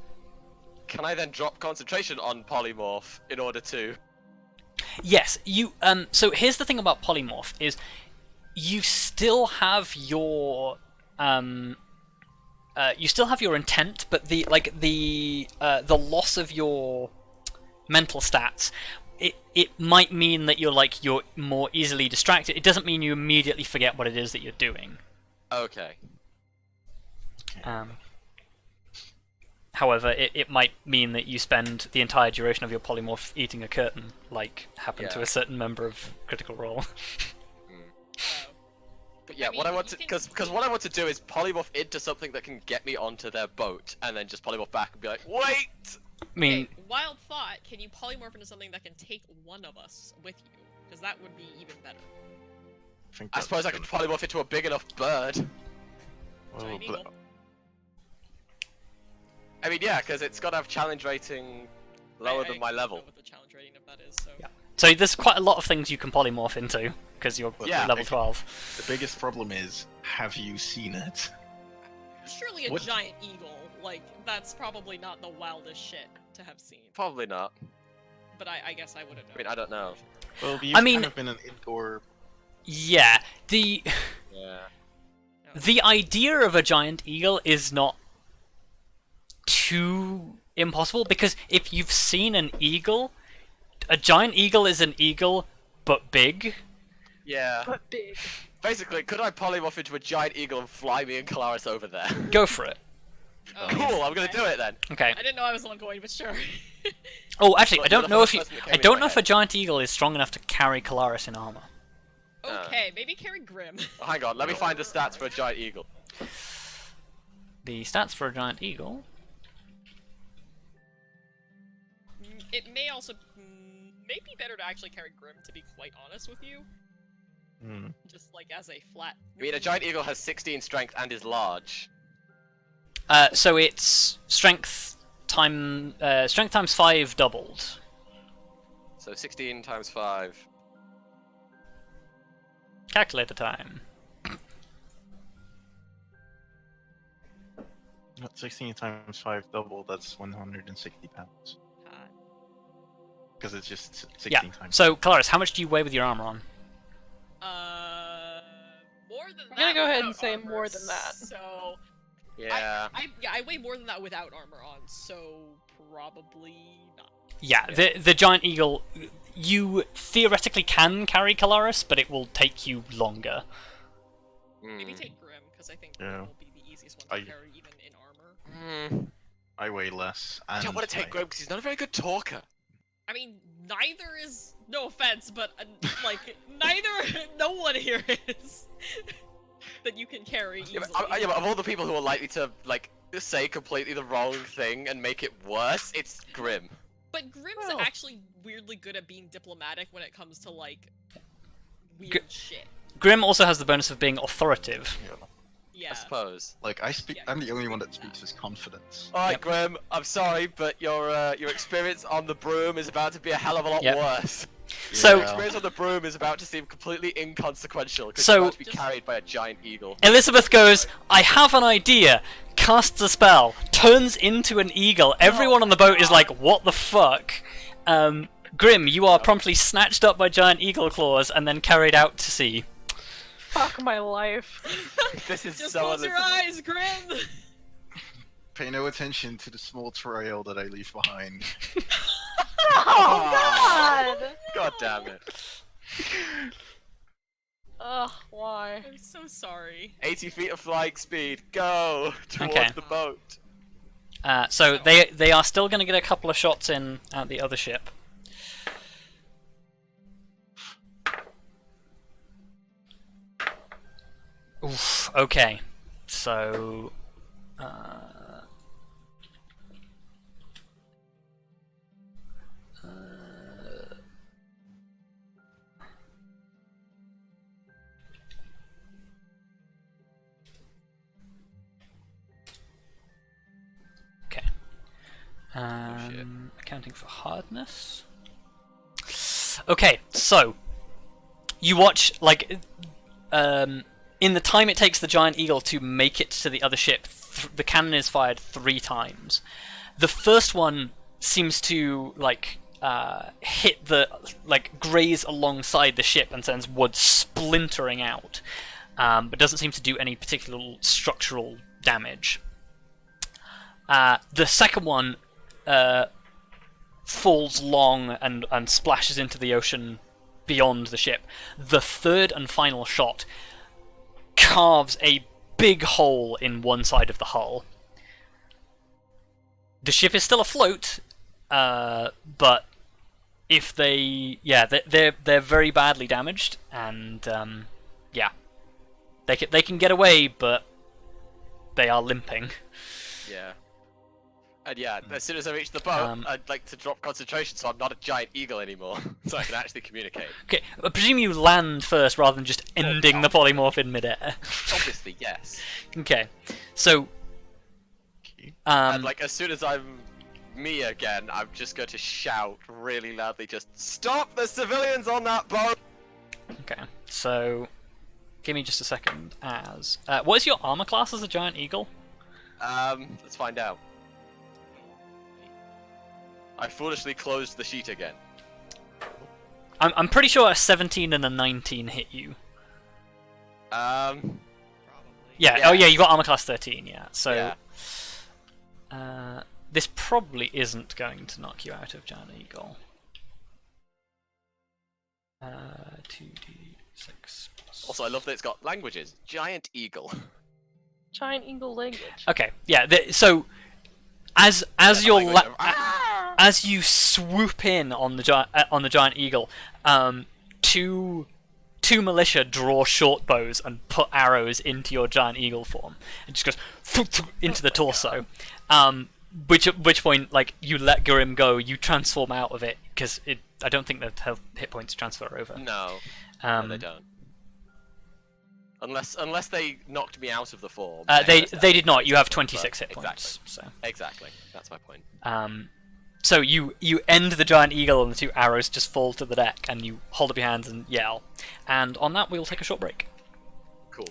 can I then drop concentration on polymorph in order to? Yes, you. So here's the thing about polymorph is, you still have your intent, but the loss of your mental stats, it might mean that you're more easily distracted. It doesn't mean you immediately forget what it is that you're doing. Okay. However, it might mean that you spend the entire duration of your polymorph eating a curtain, like happened to Yeah. a certain member of Critical Role. But yeah, I what I mean, want you to, can- because what I want to do is polymorph into something that can get me onto their boat, and then just polymorph back and be like, wait. I mean, Okay, wild thought. Can you polymorph into something that can take one of us with you? Because that would be even better. I suppose I could polymorph into a big enough bird. Oh, Giant eagle. I mean, yeah, because it's got to have challenge rating lower than my I don't level. know what the challenge rating of that is, so. Yeah. So there's quite a lot of things you can polymorph into because you're Yeah. level 12. The biggest problem is, have you seen it? Surely a What- giant eagle, like, that's probably not the wildest shit to have seen. Probably not. But I guess I wouldn't know. I mean, I don't know. Well, you've I mean- kind of been an indoor. Yeah, the Yeah. idea of a giant eagle is not too impossible, because if you've seen an eagle, a giant eagle is an eagle but big. Yeah. But big. Basically, could I polymorph into a giant eagle and fly me and Kelariis over there? Go for it. Oh, Cool, I'm gonna okay. do it then. Okay. I didn't know I was ongoing, but sure. Oh, actually, I You're don't the know if first you. person that came I into don't my know if a head. giant eagle is strong enough to carry Kelariis in armor. Okay, maybe carry Grim. Oh, hang on, let me find the stats for a giant eagle. The stats for a giant eagle. It may also may be better to actually carry Grim, to be quite honest with you. Hmm. Just like as a flat. I mean, a giant eagle has 16 strength and is large. So it's strength times 5 doubled. So 16 times 5. Calculator time. Not 16 times 5 double, that's 160 pounds. because it's just 16 Yeah. times. So, Kelariis, how much do you weigh with your armor on? More than I'm that. gonna go ahead and without say armor, more than that. So Yeah. I weigh more than that without armor on, so probably not. Yeah, the giant eagle. You theoretically can carry Kelariis, but it will take you longer. Maybe take Grim, because I think Yeah. Grim will be the easiest one to carry, even in armor. I weigh less. I And don't want to take Grim because he's not a very good talker. I mean, neither is. No offense, but like neither. No one here is that you can carry Yeah, easily. but of all the people who are likely to like say completely the wrong thing and make it worse, it's Grim. But Grim's Well. actually weirdly good at being diplomatic when it comes to like weird shit. Grim also has the bonus of being authoritative. Yeah. I suppose. Like I speak, Yeah, I'm the only one that that. speaks with confidence. All right, Yep. Grim. I'm sorry, but your experience on the broom is about to be a hell of a lot Yep. worse. So- Your experience on the broom is about to seem completely inconsequential because So- you're about to be Just- carried by a giant eagle. Elizabeth goes, I have an idea, casts a spell, turns into an eagle. Everyone on the boat is like, what the fuck? Grim, you are promptly snatched up by giant eagle claws and then carried out to sea. Fuck my life. This is Just so close your Elizabeth. eyes, Grim. Pay no attention to the small trail that I leave behind. Oh god! God damn it. Ugh, why? I'm so sorry. 80 feet of flying speed. Go towards Okay. the boat. So they are still going to get a couple of shots in at the other ship. Oof, okay. So... okay. Accounting for hardness. Okay, so you watch like in the time it takes the giant eagle to make it to the other ship, the cannon is fired 3 times. The first one seems to like hit the graze alongside the ship and sends wood splintering out, but doesn't seem to do any particular structural damage. The second one falls long and splashes into the ocean beyond the ship. The third and final shot carves a big hole in one side of the hull. The ship is still afloat, but if they're very badly damaged, and they can get away, but they are limping. Yeah. And yeah, as soon as I reach the boat, I'd like to drop concentration so I'm not a giant eagle anymore, so I can actually communicate. Okay, I presume you land first rather than just ending the polymorph in midair. Obviously, yes. Okay, so And like, as soon as I'm me again, I'm just going to shout really loudly, just stop the civilians on that boat! okay, so give me just a second. As what is your armor class as a giant eagle? Let's find out. I foolishly closed the sheet again. I'm pretty sure a 17 and a 19 hit you. Probably. Yeah. Yeah. Oh yeah, you got armor class 13. Yeah. So Yeah. this probably isn't going to knock you out of giant eagle. 2d6 plus. Also, I love that it's got languages. Giant eagle. Giant eagle language. Okay. Yeah. So as you're Language of- as you swoop in on the giant eagle, two militia draw short bows and put arrows into your giant eagle form. It just goes into the torso. At which point, like, you let Grim go, you transform out of it because I don't think that hit points transfer over. No. No, they don't. Unless they knocked me out of the form. They Yes, did not. You have but- 26 hit points. Exactly. That's my point. So you end the giant eagle and the 2 arrows just fall to the deck, and you hold up your hands and yell. And on that, we will take a short break. Cool.